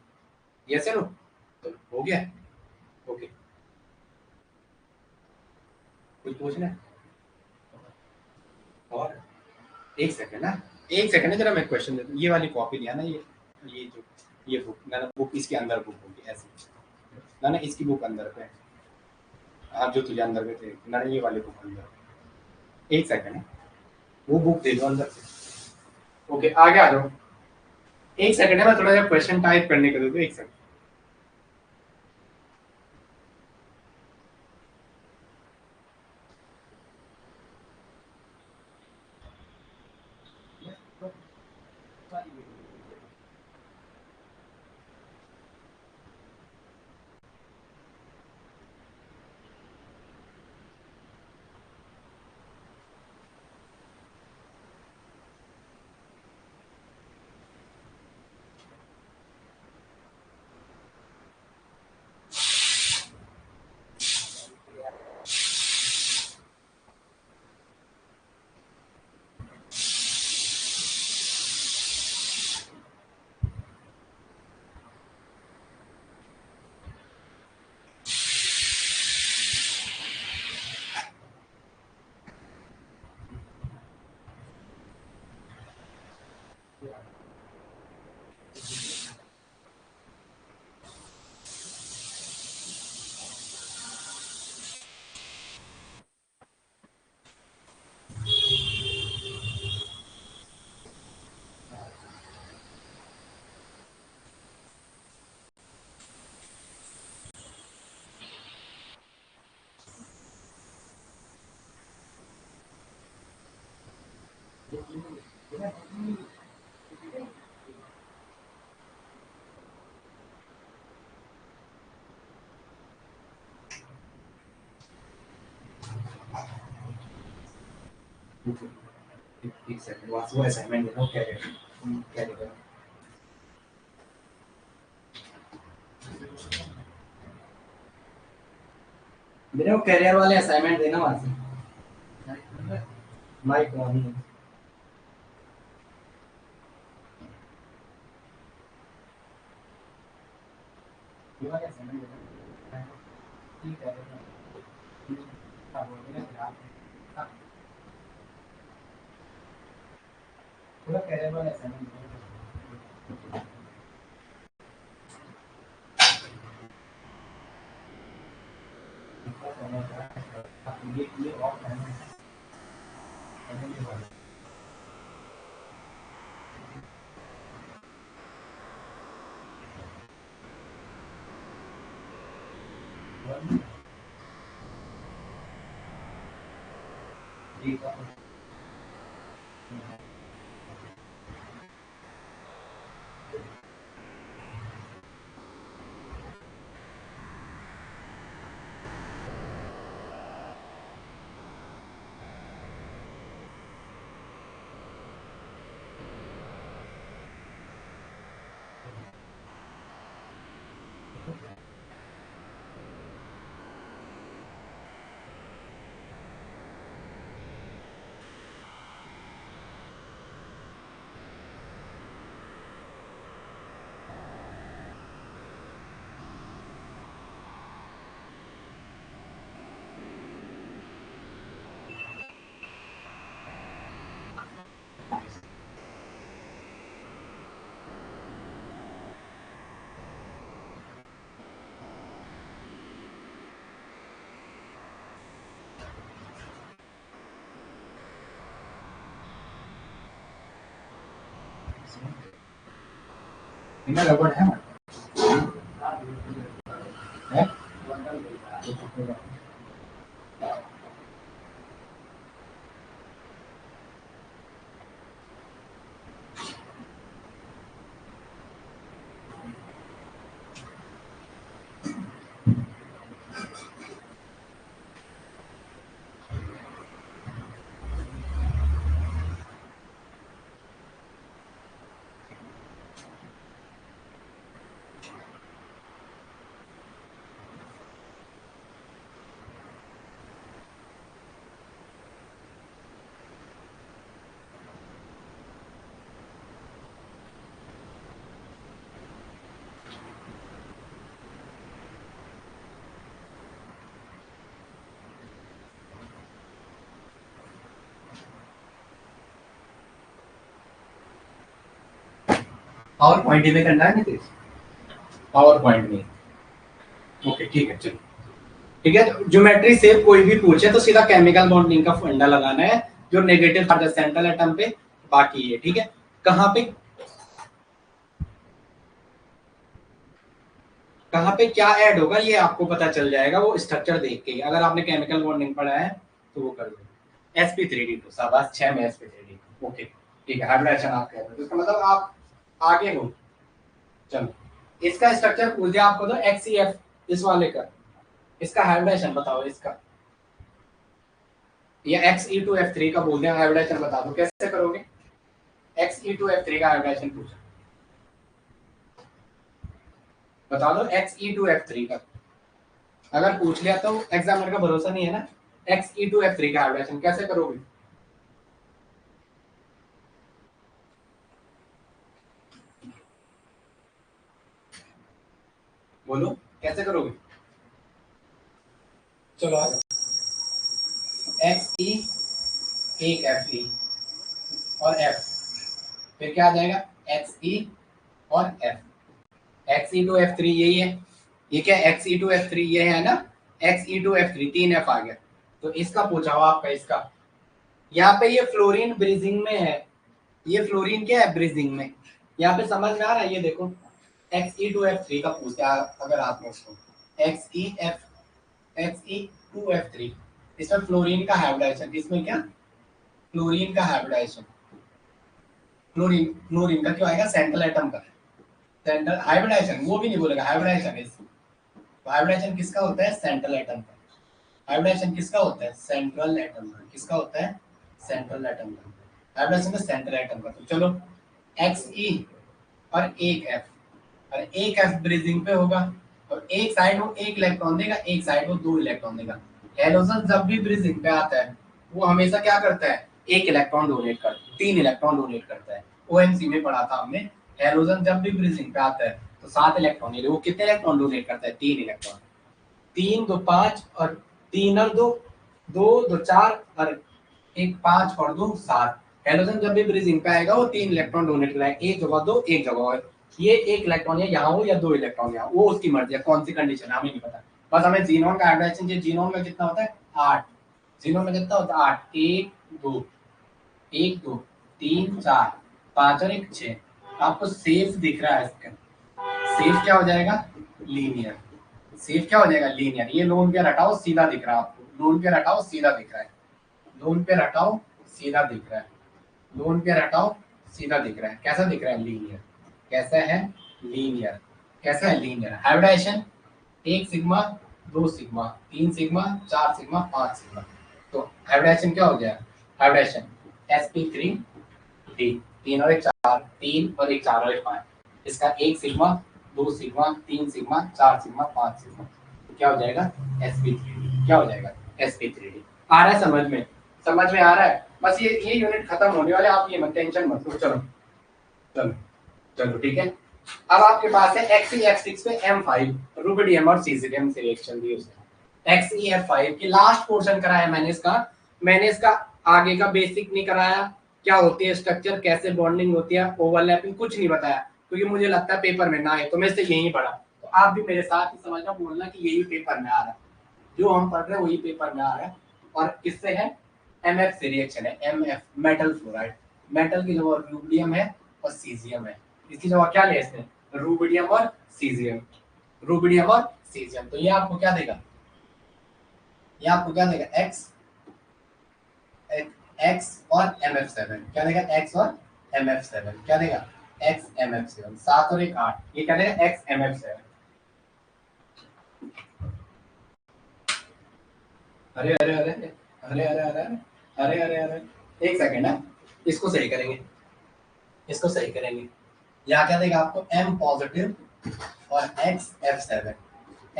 ये सर तो हो गया, ओके, कुछ पूछना है और, एक सेकंड ना, एक सेकंड है, जरा मैं क्वेश्चन देता हूँ, ये वाली कॉपी लिया ना, ये जो ये बुक ना, बुक इसके अंदर बुक होगी ऐसे ना, इसकी बुक अंदर पे, आप जो तुझे अंदर में थे ना, ये वाली बुक अंदर, एक सेकंड है, वो बुक दे दो अंदर से, ओके आगे आ जाओ, एक सेकंड है, मैं थोड़ा सा क्वेश्चन टाइप करने के दे दो, एक सेकंड। एक सेकंड वो असाइनमेंट देना क्या करेगा मेरे को करियर वाले असाइनमेंट देना वहां से माइक ऑन है ये वाला असाइनमेंट देना ठीक है हाँ बोल रहे हैं पूरा करियर वाला असाइनमेंट ये और ठीक है इनका रबड़ है है पावर पॉइंट में करना है नीतीश पावर पॉइंट में ओके ठीक है चलो ठीक है ज्योमेट्री से कोई भी पूछे तो सीधा केमिकल बॉन्डिंग का फंडा लगाना है जो नेगेटिव चार्ज सेंट्रल एटम पे बाकी है ठीक है कहाँ पे क्या ऐड होगा ये आपको पता चल जाएगा वो स्ट्रक्चर देख के अगर आपने केमिकल बॉन्डिंग पढ़ा है तो वो कर लो sp3d तो शाबाश 6 में sp3d ओके ठीक है हाइब्रिडेशन आप कह रहे हो तो इसका मतलब आप आगे हो चलो इसका स्ट्रक्चर पूछ दिया आपको तो XEF इस वाले का इसका हाइब्रिडेशन बताओ इसका या Xe2F3 का बोल दिया हाइब्रिडेशन बता दो कैसे करोगे Xe2F3 का हाइब्रिडेशन पूछा बता दो Xe2F3 का अगर पूछ लिया तो एग्जामिनर का भरोसा नहीं है ना Xe2F3 का हाइब्रिडेशन कैसे करोगे बोलो कैसे करोगे चलो आ जाओ Xe एक Fe और F फिर क्या आ जाएगा Xe और F Xe2F3 यही है ये क्या Xe2F3 ये है ना Xe2F3 3 F आ गया तो इसका पूछा हुआ आपका इसका यहाँ पे ये फ्लोरीन ब्रीजिंग में है ये फ्लोरीन क्या है ब्रीजिंग में यहाँ पे समझ में आ रहा है ये देखो Xe2F3 का पूछा अगर आपने उसको Xe2F3 इसमें फ्लोरीन का हाइब्रिडाइजेशन इसमें क्या फ्लोरीन का हाइब्रिडाइजेशन क्लोरीन, क्लोरीन का क्यों आएगा, सेंट्रल एटम का, सेंट्रल हाइब्रिडाइजेशन वो भी नहीं बोलेगा, हाइब्रिडाइजेशन इज, तो हाइब्रिडाइजेशन किसका होता है, सेंट्रल एटम का, हाइब्रिडाइजेशन किसका होता है, सेंट्रल एटम का, किसका होता है, सेंट्रल एटम का, हाइब्रिडाइजेशन का सेंट्रल एटम का। तो चलो एक्स ई और एक एफ, और एक एफ ब्रीजिंग पे होगा, और एक साइड वो एक इलेक्ट्रॉन देगा, एक साइड वो दो इलेक्ट्रॉन देगा। हेलोजन जब भी ब्रीजिंग पे आता है वो हमेशा क्या करता है, एक इलेक्ट्रॉन डोनेट करता है, तीन इलेक्ट्रॉन डोनेट करता है। ओएमसी में पढ़ा था हमने, हेलोजन जब भी ब्रीजिंग पे आता है तो 7 इलेक्ट्रॉन, वो कितने इलेक्ट्रॉन डोनेट करता है, 3 इलेक्ट्रॉन, 3 2 5 और 3 और 2, 2 2 4 और एक 5 और 2 7। हेलोजन जब भी ब्रीजिंग पे आएगा वो 3 इलेक्ट्रॉन डोनेट कराएगा, एक जगह दो, एक जगह और, ये एक इलेक्ट्रॉन है यहाँ हो या 2 इलेक्ट्रॉन यहाँ, वो उसकी मर्जी है, कौन सी कंडीशन है हमें नहीं पता। बस हमें जीनोन का हाइब्रिडाइजेशन चाहिए, जीनोन में कितना होता है 8, जीनोन में कितना होता है 8, 1 2 1 2 3 4 5 और 1 6। आपको सेफ दिख रहा है इसका, सेफ क्या हो जाएगा, लीनियर, सेफ क्या हो जाएगा, लीनियर। ये लोन पेयर हटाओ सीधा दिख रहा है आपको, लोन पेयर हटाओ सीधा दिख रहा है, लोन पेयर हटाओ सीधा दिख रहा है, लोन पेयर हटाओ सीधा दिख रहा है, कैसा दिख रहा है, लीनियर, कैसा है, लीनियर, कैसा है, linear. Hybridization 1 sigma 2 sigma 3 sigma 4 sigma 5 sigma, तो हाइब्रिडाइजेशन क्या हो गया, हाइब्रिडाइजेशन sp3 डी, 3 और 1 4, 3 और 1 4 और 1 5, इसका 1 sigma 2 sigma 3 sigma 4 sigma 5 sigma, तो क्या हो जाएगा sp3d, क्या हो जाएगा sp3d। आ रहा है समझ में, समझ में आ रहा है, बस ये यूनिट खत्म होने वाले, आप ये मत टेंशन मत लो। चलो चलो चलो ठीक है। अब आपके पास है XeF6 पे M5 रुबिडियम और सीज़ियम से रिएक्शन दी उसने। XeF5 की लास्ट पोर्शन कराया मैंने इसका आगे का बेसिक नहीं कराया, क्या होती है स्ट्रक्चर, कैसे बॉन्डिंग होती है, ओवरलैपिंग कुछ नहीं बताया, क्योंकि मुझे लगता है पेपर में ना आए, तो मैं इससे यही पढ़ा, तो आप भी मेरे साथ ही समझना, बोलना कि यही पेपर में आ रहा है, जो हम पढ़ रहे हैं वही पेपर में आ रहा है। और किससे है, MF से रिएक्शन है, MF मेटल फ्लोराइड, मेटल की जगह रुबिडियम है और सीजियम है, इसकी जगह क्या ले इसने, रुबिडियम और सीजियम, रुबिडियम और सीजियम। तो ये आपको क्या देगा, ये आपको क्या देगा, X और MF7, क्या देगा, X और MF7 क्या देगा, X MF7, 7 और 1 8, ये क्या देगा X MF7। अरे अरे अरे अरे अरे अरे अरे अरे अरे एक सेकेंड है, इसको सही करेंगे, इसको सही करेंगे। यहाँ क्या देगा आपको, M पॉजिटिव और XF7,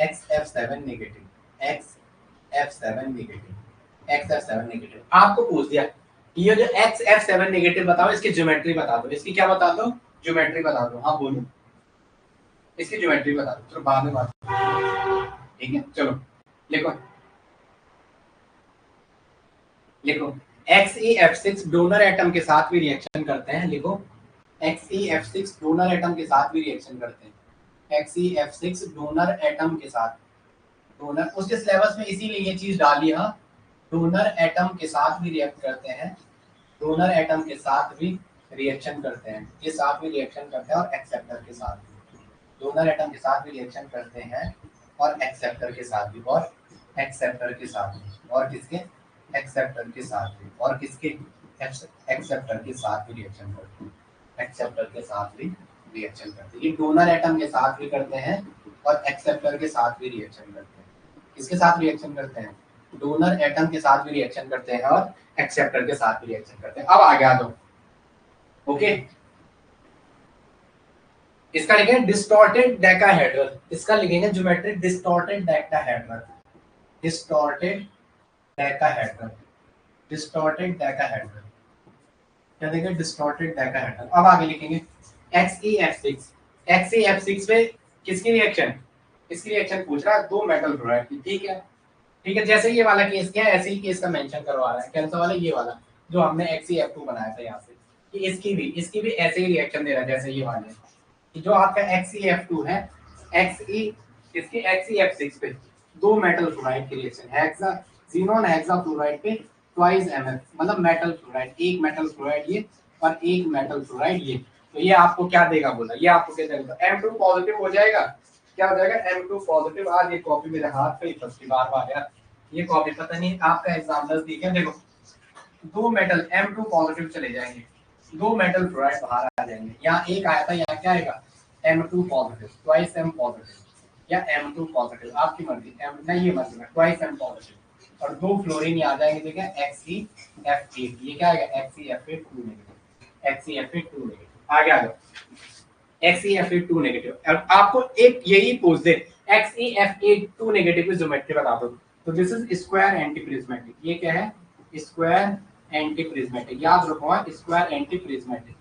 XF7 negative, XF7 negative, XF7 negative. आपको पूछ दिया ये जो XF7 नेगेटिव बताओ, इसकी ज्योमेट्री बता दो, इसकी क्या बता दो, ज्योमेट्री बता दो, हाँ बोलो, इसकी ज्योमेट्री बता दो, चलो बाद में बात, ठीक है चलो लिखो, लिखो XeF6 डोनर एटम के साथ भी रिएक्शन करते हैं, लिखो XeF6 डोनर एटम के साथ भी रिएक्शन करते हैं, XeF6 डोनर एटम के साथ, डोनर उसके सिलेबस में इसीलिए ये चीज डाली, हाँ डोनर एटम के साथ भी रिएक्ट करते हैं, डोनर एटम के साथ भी रिएक्शन करते हैं, ये साथ भी रिएक्शन करते हैं, और एक्सेप्टर के साथ भी, डोनर एटम के साथ भी रिएक्शन करते हैं, और एक्सेप्टर के साथ भी, और एक्सेप्टर के साथ भी, और किसके, एक्सेप्टर के साथ भी, और किसके, एक्सेप्टर के साथ भी रिएक्शन करते हैं, एक्सेप्टर के साथ भी रिएक्शन करते हैं। ये डोनर एटम के साथ भी करते हैं और एक्सेप्टर के साथ भी रिएक्शन करते हैं। किसके साथ रिएक्शन करते हैं, डोनर एटम के साथ भी रिएक्शन करते हैं और एक्सेप्टर के साथ भी रिएक्शन करते हैं। अब आ गया दो, ओके, इसका लिखेंगे डिस्टॉर्टेड डेकाहेड्रल, इसका लिखेंगे ज्योमेट्रिक डिस्टॉर्टेड डेकाहेड्रल, डिस्टॉर्टेड डेकाहेड्रल, डिस्टॉर्टेड डेकाहेड्रल, क्या देंगे, डिस्टॉर्टेड डेकाहेड्रल। अब आगे लिखेंगे XeF6, XeF6 पे किसकी रिएक्शन, इसकी रिएक्शन पूछ रहा है दो मेटल फ्लोराइड की, ठीक है, ठीक है, जैसे ये वाला केस क्या है, ऐसे ही केस का मेंशन करवा रहा है, कौन सा वाला, ये वाला जो हमने XeF2 बनाया था यहाँ से, कि इसकी भी ऐसे ही रिएक्शन दे रहा है जैसे ये वाले, कि जो आपका XeF2 है, Xe इसके XeF6 पे दो मेटल फ्लोराइड की reaction, hexa xenon hexa fluoride पे ट्वाइस MF, मतलब मेटल फ्लोराइड, एक मेटल फ्लोराइड ये और एक मेटल फ्लोराइड ये, तो ये आपको क्या देगा बोला, ये आपको क्या देगा, M2 पॉजिटिव हो जाएगा, क्या हो जाएगा M2 पॉजिटिव। आज ये कॉपी मेरे हाथ पे ही फंसी बार बार यार, ये कॉपी पता नहीं आपका एग्जाम नजदीक है, देखो दो मेटल M2 पॉजिटिव चले जाएंगे, दो मेटल फ्लोराइड बाहर आ जाएंगे। यहाँ एक आया था, यहाँ क्या आएगा M2 positive, twice M positive या M2 पॉजिटिव, आपकी मर्जी, M नहीं ये मर्जी में ट्वाइस M पॉजिटिव, और दो फ्लोरीन आ जाएंगे ठीक है XeF8, ये क्या आएगा XeF8 2 नेगेटिव, XeF8 2 नेगेटिव। आगे आ जाओ, XeF8 2 नेगेटिव। अब आपको एक यही पूछ दे XeF8 2 नेगेटिव की ज्योमेट्री बता दो, तो this is square anti prismatic. ये क्या है स्क्वायर एंटी प्रिज्मेटिक, याद रखो स्क्वायर एंटी प्रिज्मेटिक,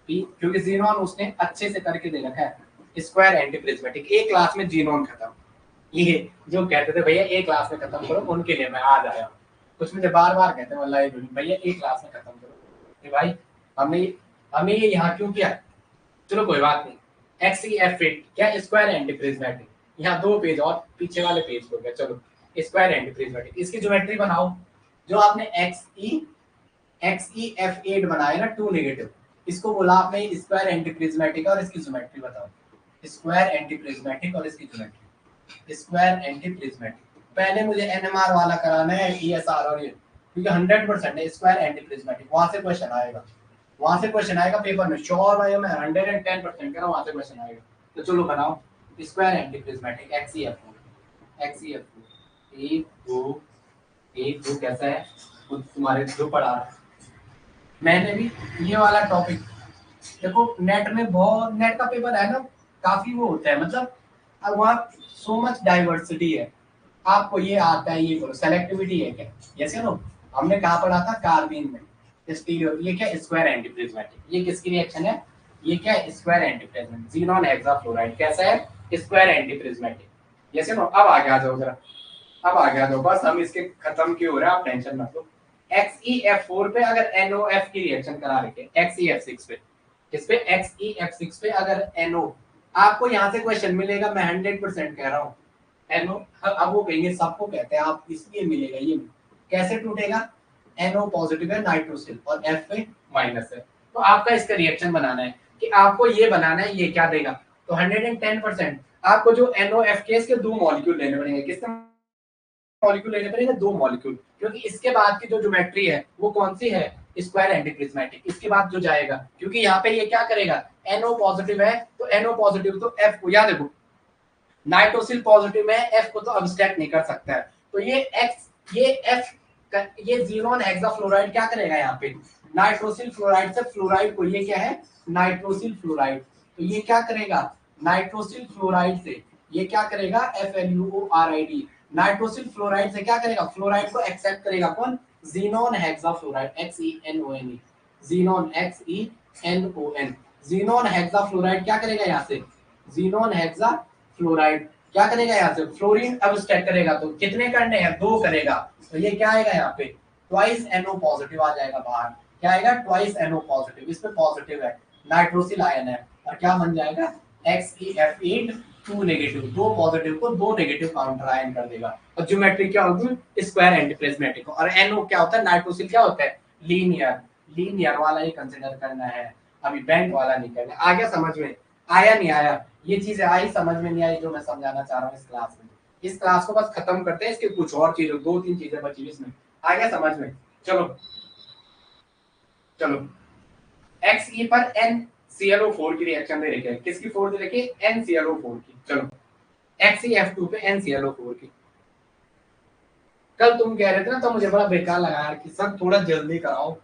क्योंकि जीनोन उसने अच्छे से करके दे रखा है स्क्वायर एंटी प्रिज्मेटिक। एक क्लास में जीनोन खत्म, ये जो कहते थे भैया एक क्लास में खत्म करो, उनके लिए मैं आज आया हूँ। कुछ मुझे बार बार कहते हैं वल्लाह भैया एक क्लास में खत्म करो, भाई हमने ये यहाँ क्यों किया, चलो कोई बात नहीं। XeF8 क्या स्क्वायर एंटी प्रिज्मेटिक, यहाँ दो पेज और पीछे वाले पेज हो गया, चलो स्क्वायर एंटी प्रिज्मेटिक। इसकी ज्योमेट्री बनाओ, जो आपने XeF8 बनाया ना 2 नेगेटिव, इसको बोला आपने स्क्वायर एंटी प्रिज्मेटिक, और इसकी ज्योमेट्री बताओ स्क्वायर एंटी प्रिज्मेटिक और इसकी ज्योमेट्री स्क्वायर एंटी प्रिज्मेटिक। पहले मुझे NMR वाला कराना है ESR और ये, क्योंकि 100% है स्क्वायर एंटी प्रिज्मेटिक, वहां से क्वेश्चन आएगा, वहां से क्वेश्चन आएगा पेपर में, श्योर भाई मैं 110% कह रहा हूं वहां से क्वेश्चन आएगा। तो चलो बनाओ स्क्वायर एंटी प्रिज्मेटिक XeF4 एक दो कैसा है खुद तुम्हारे जो पढ़ा रहा है। मैंने भी ये वाला टॉपिक देखो, नेट में बहुत, नेट का पेपर है ना काफी वो होता है, मतलब अब वहाँ सो मच डाइवर्सिटी है, आपको ये आता है ये करो, सेलेक्टिविटी है क्या, यस नो। हमने कहाँ पढ़ा था कार्बीन में स्टीरियो, ये क्या स्क्वायर एंटी प्रिज्मेटिक, ये किसकी रिएक्शन है, ये क्या square anti prismatic, xenon hexafluoride कैसा है square anti prismatic, yes no. अब आगे आ जाओ जरा, अब आ गया, तो बस हम इसके खत्म क्यों हो रहे हैं आप टेंशन मत लो। XeF4 पे अगर NOF की रिएक्शन करा रखे XeF6 पे, किस पे XeF6 पे अगर NO, आपको यहाँ से क्वेश्चन मिलेगा, मैं 100% कह रहा हूँ NO। अब वो कहेंगे सबको कहते हैं आप, इसलिए मिलेगा, ये कैसे टूटेगा, NO पॉजिटिव है नाइट्रोसिल और F पे माइनस है, तो आपका इसका रिएक्शन बनाना है कि आपको ये बनाना है, ये क्या देगा, तो 110% आपको जो NOF के इसके दो मॉलिक्यूल लेने पड़ेंगे, किसके मॉलिक्यूल लेने पड़ेंगे, दो मॉलिक्यूल, क्योंकि इसके बाद की जो ज्योमेट्री है वो कौन सी है स्क्वायर एंटी प्रिज्मेटिक, इसके बाद जो जाएगा, क्योंकि यहाँ पे ये क्या करेगा NO पॉजिटिव है, तो NO पॉजिटिव तो F को, याद देखो नाइट्रोसिल पॉजिटिव में F को तो अब्स्ट्रैक्ट नहीं कर सकता है, तो ये F ये ज़ीनॉन हेक्साफ्लोराइड क्या करेगा यहाँ पे नाइट्रोसिल फ्लोराइड से फ्लोराइड को, ये क्या है नाइट्रोसिल फ्लोराइड, तो ये क्या करेगा नाइट्रोसिल फ्लोराइड से ये क्या करेगा FLUORID, नाइट्रोसिल फ्लोराइड से क्या करेगा फ्लोराइड को एक्सेप्ट करेगा कौन xenon hexafluoride XeNONe, xenon XeNON, xenon hexafluoride क्या करेगा यहाँ से ज़ीनॉन हेक्साफ्लोराइड क्या करेगा यहाँ से फ्लोरीन अब्स्ट्रैक्ट करेगा, तो कितने करने हैं दो करेगा, तो ये क्या आएगा यहाँ पे ट्वाइस NO पॉजिटिव आ जाएगा बाहर, क्या आएगा ट्वाइस NO पॉजिटिव, इस पे पॉजिटिव है नाइट्रोसिल आयन है, और क्या बन जाएगा XeF8 2 नेगेटिव, दो पॉजिटिव को दो नेगेटिव काउंटर आयन कर देगा, और ज्योमेट्री क्या होगी स्क्वायर एंटी प्रिज्मेटिक, और NO क्या होता है नाइट्रोसिल क्या होता है लीनियर वाला ही कंसीडर करना है, अभी बैंक वाला नहीं करना। आ गया समझ में, आया नहीं आया, ये चीजें आई समझ में नहीं आई जो मैं समझाना चाह रहा हूँ इस क्लास में, इस क्लास को बस खत्म करते हैं, इसके कुछ और चीजें दो तीन चीजें बची इसमें, आ गया समझ में। चलो चलो Xe पर NClO4 की रिएक्शन दे रखी है, किसकी 4 दे रखी है NClO4 की, चलो XeF2 पे NClO4 की। कल तुम कह रहे थे ना, तो मुझे बड़ा बेकार लगा यार कि सर थोड़ा जल्दी कराओ,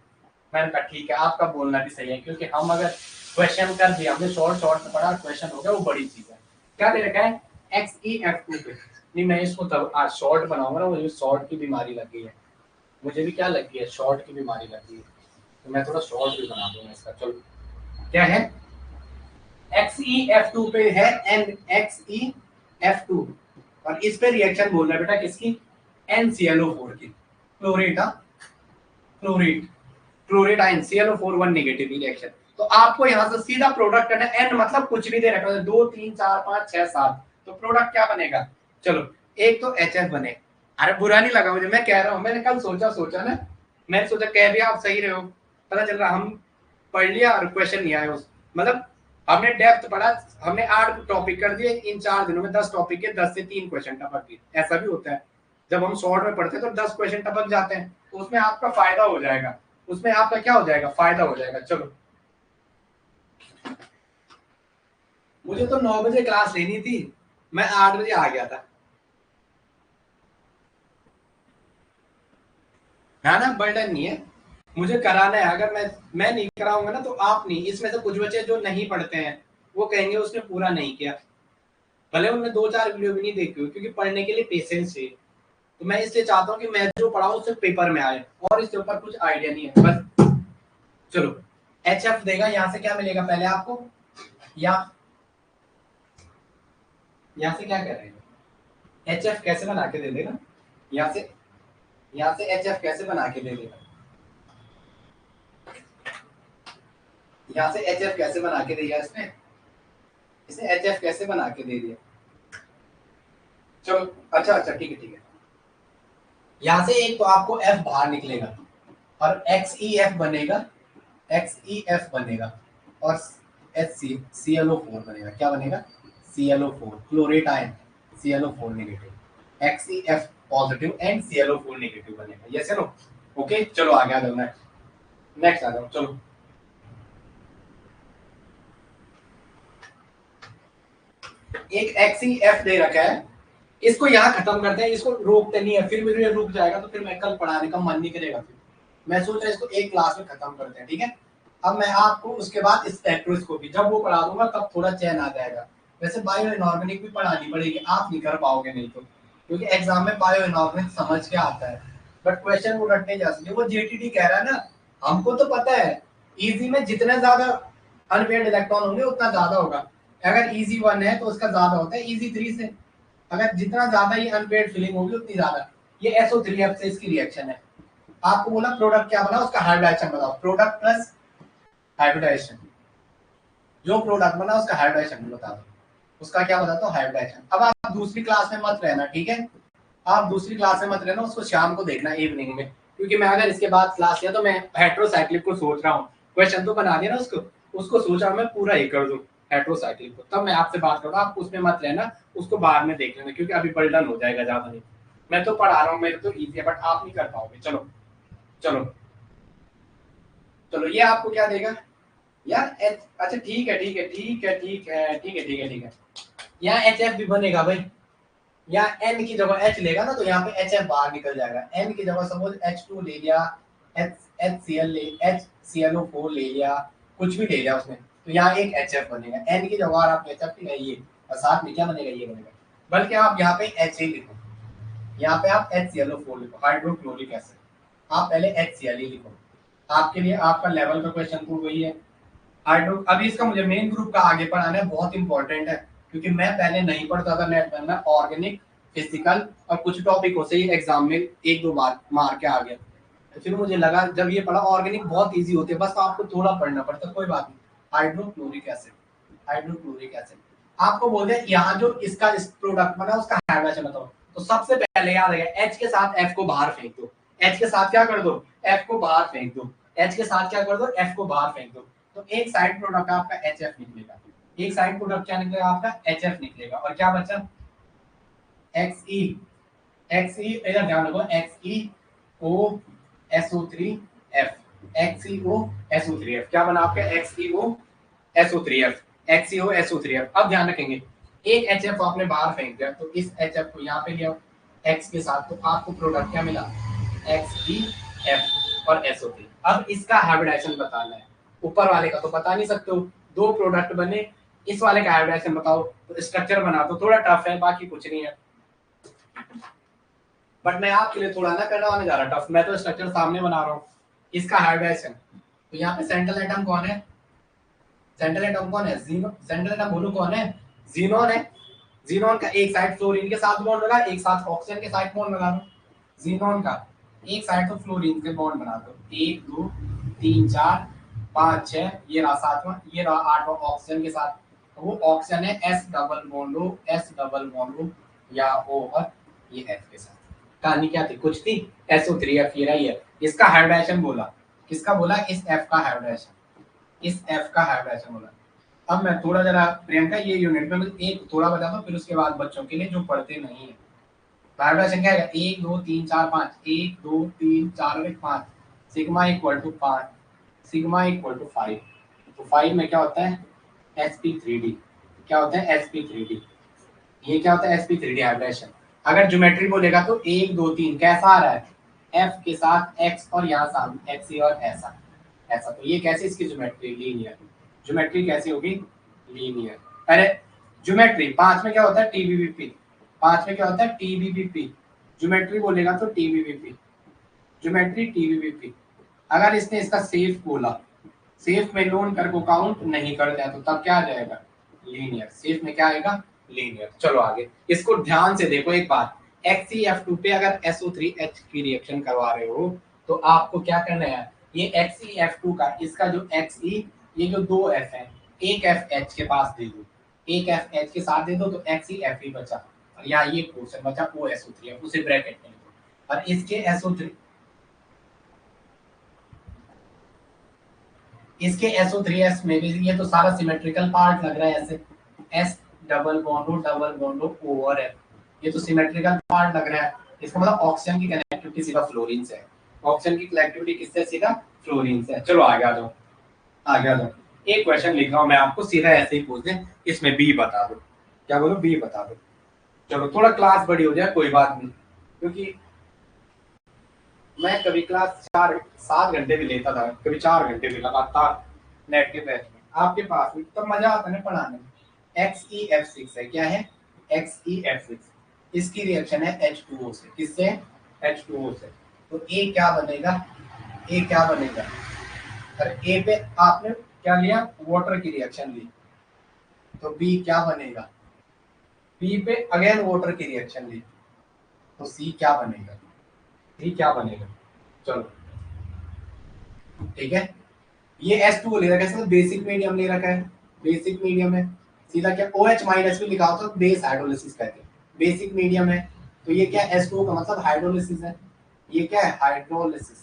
मैंने कहा ठीक है आपका बोलना भी सही है, क्योंकि हम अगर क्वेश्चन कर दिया, हमने शॉर्ट में पढ़ा, क्वेश्चन हो गया वो बड़ी चीज है। क्या दे रखा है XeF2 पे, नहीं मैं इसको तब आज शॉर्ट बनाऊंगा ना, मुझे शॉर्ट की बीमारी लग गई है, मुझे भी क्या लग गई है शॉर्ट की बीमारी लग गई है, तो मैं थोड़ा शॉर्ट भी बना दूंगा इसका। चलो क्या है XeF2 पे है XeF2, और इस पे रिएक्शन बोलना है बेटा किसकी NClO4 की, chlorate chlorate ion ClO4 1 negative reaction, तो आपको यहाँ से सीधा प्रोडक्ट करना है, n मतलब कुछ भी दे रखा है 2 3 4 5 6 7, तो प्रोडक्ट क्या बनेगा, चलो एक तो HF बने, अरे बुरा नहीं लगा मुझे, मैं कह रहा हूँ, मैंने कल सोचा ना, मैंने सोचा कह भी आप सही रहे हो, पता चल रहा हम पढ़ लिया और क्वेश्चन नहीं आया उस, मतलब हमने डेप्थ पढ़ा, हमने 8 टॉपिक कर दिए इन 4 दिनों में, 10 टॉपिक के 10 से 3 क्वेश्चन टपक गए, ऐसा भी होता है जब हम शॉर्ट में पढ़ते हैं तो 10 क्वेश्चन टपक जाते हैं, तो उसमें आपका फायदा हो जाएगा, उसमें आपका क्या हो जाएगा फायदा हो जाएगा। चलो मुझे तो 9 बजे क्लास लेनी थी, मैं 8 बजे आ गया था। है ना, बर्डन नहीं है, मुझे कराना है। अगर मैं नहीं कराऊंगा ना तो आप नहीं। इसमें से कुछ बच्चे जो नहीं पढ़ते हैं वो कहेंगे उसने पूरा नहीं किया, भले उन्होंने 2-4 वीडियो भी नहीं देखी हो, क्योंकि पढ़ने के लिए पेशेंस चाहिए। तो मैं इसलिए चाहता हूँ कि मैं जो पढ़ाऊँ उससे पेपर में आए, और इसके ऊपर कुछ आइडिया नहीं है बस। चलो, एच एफ देगा, यहाँ से क्या मिलेगा पहले आपको, या यहाँ से क्या कर रहे हैं, एच एफ कैसे बना के दे देगा, यहाँ से एच एफ कैसे बना के दे देगा, यहाँ से एच एफ कैसे बना के देगा, इसने एच एफ कैसे बना के दे दिया। चलो अच्छा अच्छा ठीक है ठीक है। यहाँ से एक तो आपको एफ बाहर निकलेगा और एक्स ई एफ बनेगा, एक्स ई एफ बनेगा, और H C C L O four बनेगा। क्या बनेगा, C L O four, chlorate ion, C L O four negative, X E F positive and C L O four negative बनेगा। Yes no, okay चलो आगे आ जाओ, next आ जाओ। चलो एक एक्स ई एफ दे रखा है, इसको यहाँ खत्म करते हैं, इसको रोकते नहीं है, फिर मेरे रुक जाएगा तो फिर मैं कल पढ़ाने का मन नहीं करेगा। फिर मैं सोच रहा इसको एक क्लास में खत्म करते हैं, ठीक है। अब मैं आपको उसके बाद स्पेक्ट्रोस्कोपी जब वो पढ़ा दूंगा तब थोड़ा चैन आ जाएगा। वैसे बायो इनऑर्गेनिक भी पढ़ानी पड़ेगी, आप नहीं कर पाओगे नहीं तो, क्योंकि एग्जाम में बायो इनऑर्गेनिक समझ के आता है, बट क्वेश्चन वो रटने जा सकते। वो जेटीडी कह रहा है ना, हमको तो पता है इजी में जितने ज्यादा अनपेयर्ड इलेक्ट्रॉन होंगे उतना ज्यादा होगा। अगर इजी 1 है तो उसका ज्यादा होता है इजी 3 से, अगर जितना ज्यादा ये अनपेयर्ड फिलिंग होगी उतनी ज्यादा। ये SO3F से इसकी रिएक्शन है। आपको बोला प्रोडक्ट क्या बना, उसका हाइब्रिडाइजेशन बताओ, प्रोडक्ट प्लस हाइब्रिडाइजेशन, जो प्रोडक्ट बना उसका हाइब्रिडाइजेशन बता दो, उसका क्या बताता हूँ, हाइब्रिडाइजेशन। अब आप दूसरी क्लास में मत रहना, ठीक है, आप दूसरी क्लास में मत रहना, उसको शाम को देखना इवनिंग में, क्योंकि मैं अगर इसके बाद क्लास लिया तो मैं हेट्रोसाइक्लिक को सोच रहा हूँ, क्वेश्चन तो बना दिया ना उसको, उसको सोचा मैं पूरा ही कर दूं हेट्रोसाइक्लिक को, तब मैं आपसे बात करूँ। आप उसमें मत रहना, उसको बाद में देख लेना, क्योंकि अभी बर्डन हो जाएगा ज्यादा नहीं। मैं तो पढ़ा रहा हूँ, मेरे तो इजी है, बट आप नहीं कर पाओगे। चलो चलो चलो, ये आपको क्या देगा यार, एच, अच्छा ठीक है ठीक है ठीक है ठीक है ठीक है ठीक है ठीक है, यहाँ एच एफ भी बनेगा भाई। यहाँ एन की जगह एच लेगा ना तो यहाँ पे एच एफ बाहर निकल जाएगा। एन की जगह सपोज H2 ले लिया, एच एच सी एल ले, HClO4 ले लिया, कुछ भी ले लिया उसने, तो यहाँ एक एच एफ बनेगा। एन की जगह आप एच एफ ये, और साथ में क्या बनेगा, ये बनेगा। बल्कि आप यहाँ पे एच ए लिखो, यहाँ पे आप HClO4 लिखो, हाइड्रोक्लोरिक एसिड, आप पहले HCl लिखो, आपके लिए आपका लेवल का क्वेश्चन तो वही है हाइड्रो। अभी इसका मुझे मेन ग्रुप का आगे पढ़ाना है, बहुत इंपॉर्टेंट है, क्योंकि मैं पहले नहीं पढ़ता था नेट में, मैं ऑर्गेनिक, फिजिकल और कुछ टॉपिकों से ही एग्जाम में 1-2 बार मार के आ गया। तो फिर मुझे लगा जब ये पढ़ा, ऑर्गेनिक बहुत इजी होती है, बस आपको थोड़ा पढ़ना पड़ता, कोई बात नहीं। हाइड्रोक्लोरिक एसिड, हाइड्रोक्लोरिक एसिड आपको बोल दे, यहाँ जो इसका इस प्रोडक्ट बना उसका हाइड्रोजन बताओ, तो सबसे पहले याद रखेगा एच के साथ एफ को बाहर फेंक दो, एच के साथ क्या कर दो, एफ को बाहर फेंक दो, एच के साथ क्या कर दो, एफ को बाहर फेंक दो, तो एक साइड प्रोडक्ट आपका एच एफ निकलेगा, एक साइड प्रोडक्ट क्या निकलेगा आपका एच एफ निकलेगा, और क्या बचा एक्स ई, एक्स ई इधर ध्यान रखो, एक्स ई ओ SO3 F, XeO SO3 F, क्या बना आपका XeO SO3 F, XeO SO3 F। अब ध्यान रखेंगे एक HF आपने बाहर फेंक दिया, तो इस HF को यहाँ पे लिया X के साथ, तो आपको प्रोडक्ट क्या मिला, XeF और SO3। अब इसका हाइब्रिडाइजेशन बताना है, ऊपर वाले का तो बता नहीं सकते हो, दो प्रोडक्ट बने, इस वाले का हाइब्रिडाइजेशन बताओ, तो स्ट्रक्चर बना दो, थोड़ा टफ है, बाकी कुछ नहीं है, बट मैं आपके लिए थोड़ा ना करने जा रहा टफ, मैं तो स्ट्रक्चर सामने बना रहा हूँ। इसका हाइब्रिडाइजेशन, तो यहाँ पे सेंट्रल एटम कौन है, सेंट्रल एटम कौन है, सेंट्रल एटम बोलो कौन है, जीनोन है। जीनोन का एक साइड फ्लोरीन के साथ बॉन्ड लगा, एक साथ ऑक्सीजन के साथ बॉन्ड लगा दो। जीनोन का एक साइड तो फ्लोरीन के बॉन्ड बना दो, 1 2 3 4 5 6, ये रहा 7वां, ये रहा 8वां ऑक्सीजन के साथ, तो वो ऑक्सीजन है S double bond O, S double bond O या O, और ये F के साथ। कहानी क्या थी, कुछ थी, SO3F ये रही है। इसका हाइब्रिडाइजेशन बोला, किसका बोला, इस F का हाइब्रिडाइजेशन, इस F का हाइब्रिडाइजेशन बोला। अब मैं थोड़ा जरा प्रियंका ये यूनिट में एक थोड़ा बता दो, फिर उसके बाद बच्चों के लिए जो पढ़ते नहीं है। हाइब्रिडाइजेशन क्या है, 1 2 3 4 5, 1 2 3 4 और 5, sigma equal to 5, sigma equal to 5, तो 5 में क्या होता है sp3d, क्या होता है sp3d, ये क्या होता है sp3d हाइब्रिडेशन। अगर ज्योमेट्री बोलेगा तो 1 2 3 कैसा आ रहा है f के साथ x और यहाँ सामने x और ऐसा ऐसा, तो ये कैसे इसकी ज्योमेट्री लीनियर, ज्योमेट्री कैसे होगी लीनियर। अरे ज्योमेट्री 5 में क्या होता है tbbp, 5 में क्या होता है tbbp, ज्योमेट्री बोलेगा तो tbbp, ज्योमेट्री tbbp। अगर इसने इसका सेफ बोला, सेफ में लोन कर को काउंट नहीं कर दिया तो तब क्या आ जाएगा लीनियर, सेफ में क्या आएगा लीनियर। चलो आगे इसको ध्यान से देखो एक बात, XeF2 पे अगर SO3H की रिएक्शन करवा रहे हो तो आपको क्या करना है, ये XeF2 का इसका जो Xe, ये जो 2 F है, एक F H के पास दे दो, एक F H के साथ दे दो तो XeF बचा, और यहाँ ये पोर्शन बचा OSO3 उसे ब्रैकेट में दो, और इसके SO3 इसके SO3S में भी ये तो सारा सिमेट्रिकल पार्ट लग रहा है ऐसे, S डबल बॉन्ड ओवर है, ये तो सिमेट्रिकल पार्ट लग रहा है, इसका मतलब ऑक्सीजन की कनेक्टिविटी सीधा फ्लोरीन से है, ऑक्सीजन की कनेक्टिविटी किससे सीधा फ्लोरीन से है। चलो आगे आ जाओ, आगे आ जाओ, एक क्वेश्चन लिख रहा हूं मैं आपको, सीधा ऐसे ही पूछ दे, इसमें बी बता दो, क्या बोलो बी बता दो। चलो थोड़ा क्लास बड़ी हो जाए कोई बात नहीं, क्योंकि मैं कभी क्लास 4-7 घंटे भी लेता था, कभी 4 घंटे भी लगातार नेट के बैच में, आपके पास भी तब मजा आता है पढ़ाने में। XeF6 है, क्या है XeF6, इसकी रिएक्शन है H2O से, किससे H2O से, तो A क्या बनेगा, A क्या बनेगा, अरे A पे आपने क्या लिया वाटर की रिएक्शन ली, तो B क्या बनेगा, B पे अगेन वाटर की रिएक्शन ली, तो C क्या बनेगा, C क्या बनेगा। चलो ठीक है, ये H2O ले रखा है, बेसिक मीडियम ले रखा है, बेसिक मीडियम है, सीधा क्या OH माइनस भी लिखा होता तो बेस हाइड्रोलिसिस कहते हैं, बेसिक मीडियम है, तो ये क्या H2O का मतलब हाइड्रोलिसिस है, ये क्या है हाइड्रोलिसिस,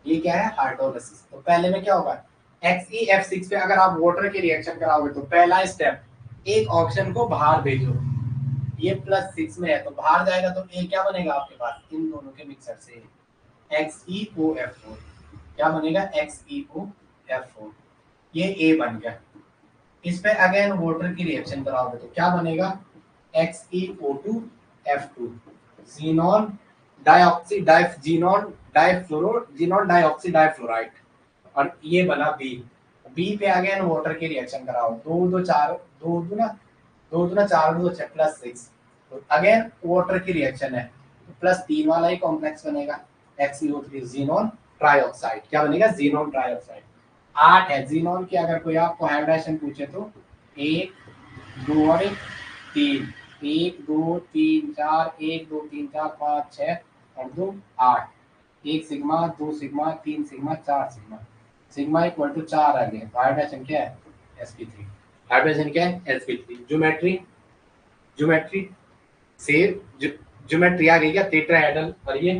ये क्या है हाइड्रोलिसिस। तो पहले में क्या होगा XeF6 पे अगर आप वाटर की रिएक्शन कराओगे तो पहला स्टेप एक ऑक्सीजन को बाहर भेजो, ये +6 में है तो बाहर जाएगा, तो A क्या बनेगा आपके पास इन दोनों के मिक्सर से XeOF4, क्या बनेगा XeOF4, ये A बन गया। इस पे अगेन वाटर की रिएक्शन कराओगे तो क्या बनेगा XeO2F2, xenon dioxy xenon difluoro xenon dioxy difluoride, और ये बना B पे अगेन वाटर की रिएक्शन कराओ, 2 2 4 2 2 ना 2 2 ना 4 2 +6, तो अगेन वाटर की रिएक्शन है तो +3 वाला ही कॉम्प्लेक्स बनेगा XeO3 जीनॉन ट्राइऑक्साइड, क्या बनेगा जीनॉन ट्राइऑक्साइड। 8 है जीनॉन की, अगर कोई आपको हाइब्रिडेशन पूछे तो 1 2 और 3, 1 2 3 4 1 2 3 4 5 6 और 2 8, 1 sigma 2 sigma 3 sigma 4 sigma, sigma equal to 4 आ गया, हाइब्रिडेशन क्या है sp3, हाइब्रिडेशन क्या है sp3। ज्योमेट्री ज्योमेट्री से ज्योमेट्री आ गई क्या टेट्राहेड्रल, और ये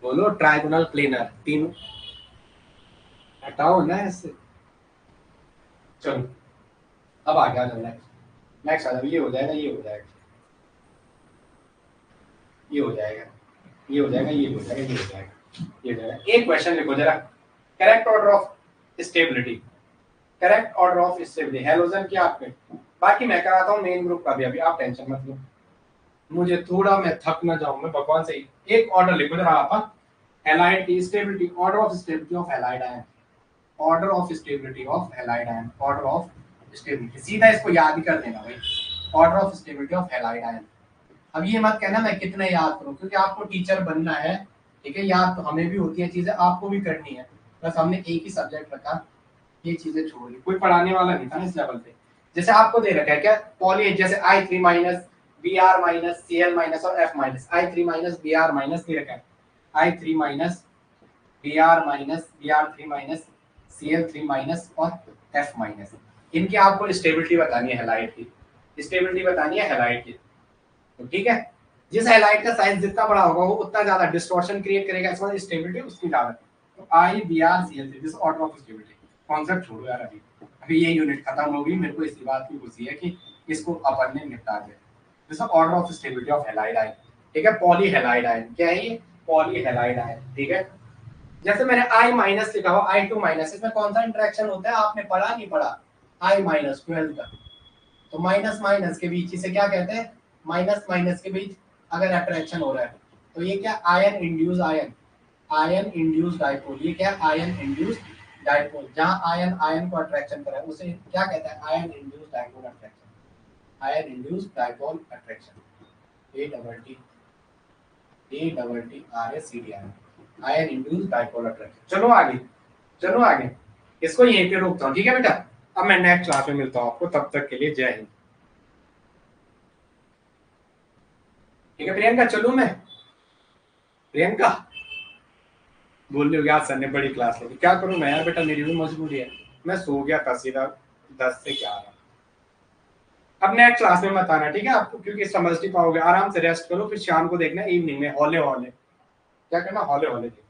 बोलो ट्राइगोनल प्लेनर, तीनों हटाओ ना इससे। चलो अब आ गया नेक्स्ट, नेक्स्ट आ जाओ, ये हो जाएगा ये हो जाएगा ये हो जाएगा ये हो जाएगा ये हो जाएगा ये हो जाएगा ये हो जाएगा। एक क्वेश्चन लिखो जरा, correct order of stability, correct order of stability halogen की आपके, बाकी मैं कराता हूँ मेन ग्रुप का भी, अभी आप टेंशन मत लो, मुझे थोड़ा मैं थक ना जाऊं, मैं भगवान से एक ऑर्डर लिखो जरा आप, हैलाइड की stability, order of stability of halide ion, order of stability of halide ion, order of stability, सीधा इसको याद ही कर देना भाई, order of stability of halide ion. अब ये मत कहना मैं कितने याद करूं, क्योंकि आपको टीचर बनना है, ठीक है, याद तो हमें भी होती है चीजें, आपको भी करनी है, बस हमने एक ही सब्जेक्ट रखा, ये चीजें छोड़ दी, कोई पढ़ाने वाला नहीं था ना इस लेवल पे। जैसे आपको दे रखा है क्या पॉली, जैसे I3 minus Br minus Cl minus और F minus, I3 minus Br minus दे रखा है, I3 minus Br minus Br3 minus Cl3 minus और F माइनस, इनकी आपको स्टेबिलिटी बतानी है हैलाइड की, स्टेबिलिटी बतानी है हैलाइड की, तो ठीक है, जिस हैलाइड का साइज जितना बड़ा होगा वो उतना ज्यादा डिस्टॉर्शन क्रिएट करेगा, इसका स्टेबिलिटी उसकी ज्यादा, तो IBrCl3 this order of stability, concept छोड़ो यार, अभी ये यूनिट खत्म होगी, मेरे को इसी बात की खुशी है कि इसको अपन ने निपटा दिया, this order of stability of halide ion, ठीक है, पॉली हैलाइड आयन, क्या है ये पॉली हैलाइड आयन, ठीक है, जैसे मैंने I माइनस लिखा हुआ I2 माइनस, इसमें कौन सा इंटरेक्शन होता है आपने पढ़ा नहीं पढ़ा? I माइनस 12 का, तो माइनस माइनस के बीच इसे क्या कहते हैं? माइनस माइनस के बीच अगर अट्रैक्शन हो रहा है तो ये क्या? Ion induce ion, ion induce dipole. ये क्या? Ion induce dipole. जहां आयन आयन को अट्रैक्शन करे उसे क्या कहता है? Ion induce dipole attraction, ion induce dipole attraction. ADDARACDI, ion induce dipole attraction. चलो आगे, चलो आगे, इसको यहीं पे रोकता हूँ, ठीक है बेटा? अब मैं नेक्स्ट क्लास में मिलता हूँ आपको, तब तक के लिए जय हिंद। ठीक है प्रियंका, चलूं मैं? प्रियंका बोल रही हो यार सर ने बड़ी क्लास ली, क्या करूं मैं यार बेटा, मेरी भी मजबूरी है। मैं सो गया था सीधा 10 से 11। अब नेक्स्ट क्लास में मत आना, ठीक है आपको, क्योंकि समझ नहीं पाओगे। आराम से रेस्ट करो, फिर शाम को देखना इवनिंग में हॉले हॉले, क्या करना? हॉले हॉले देखना।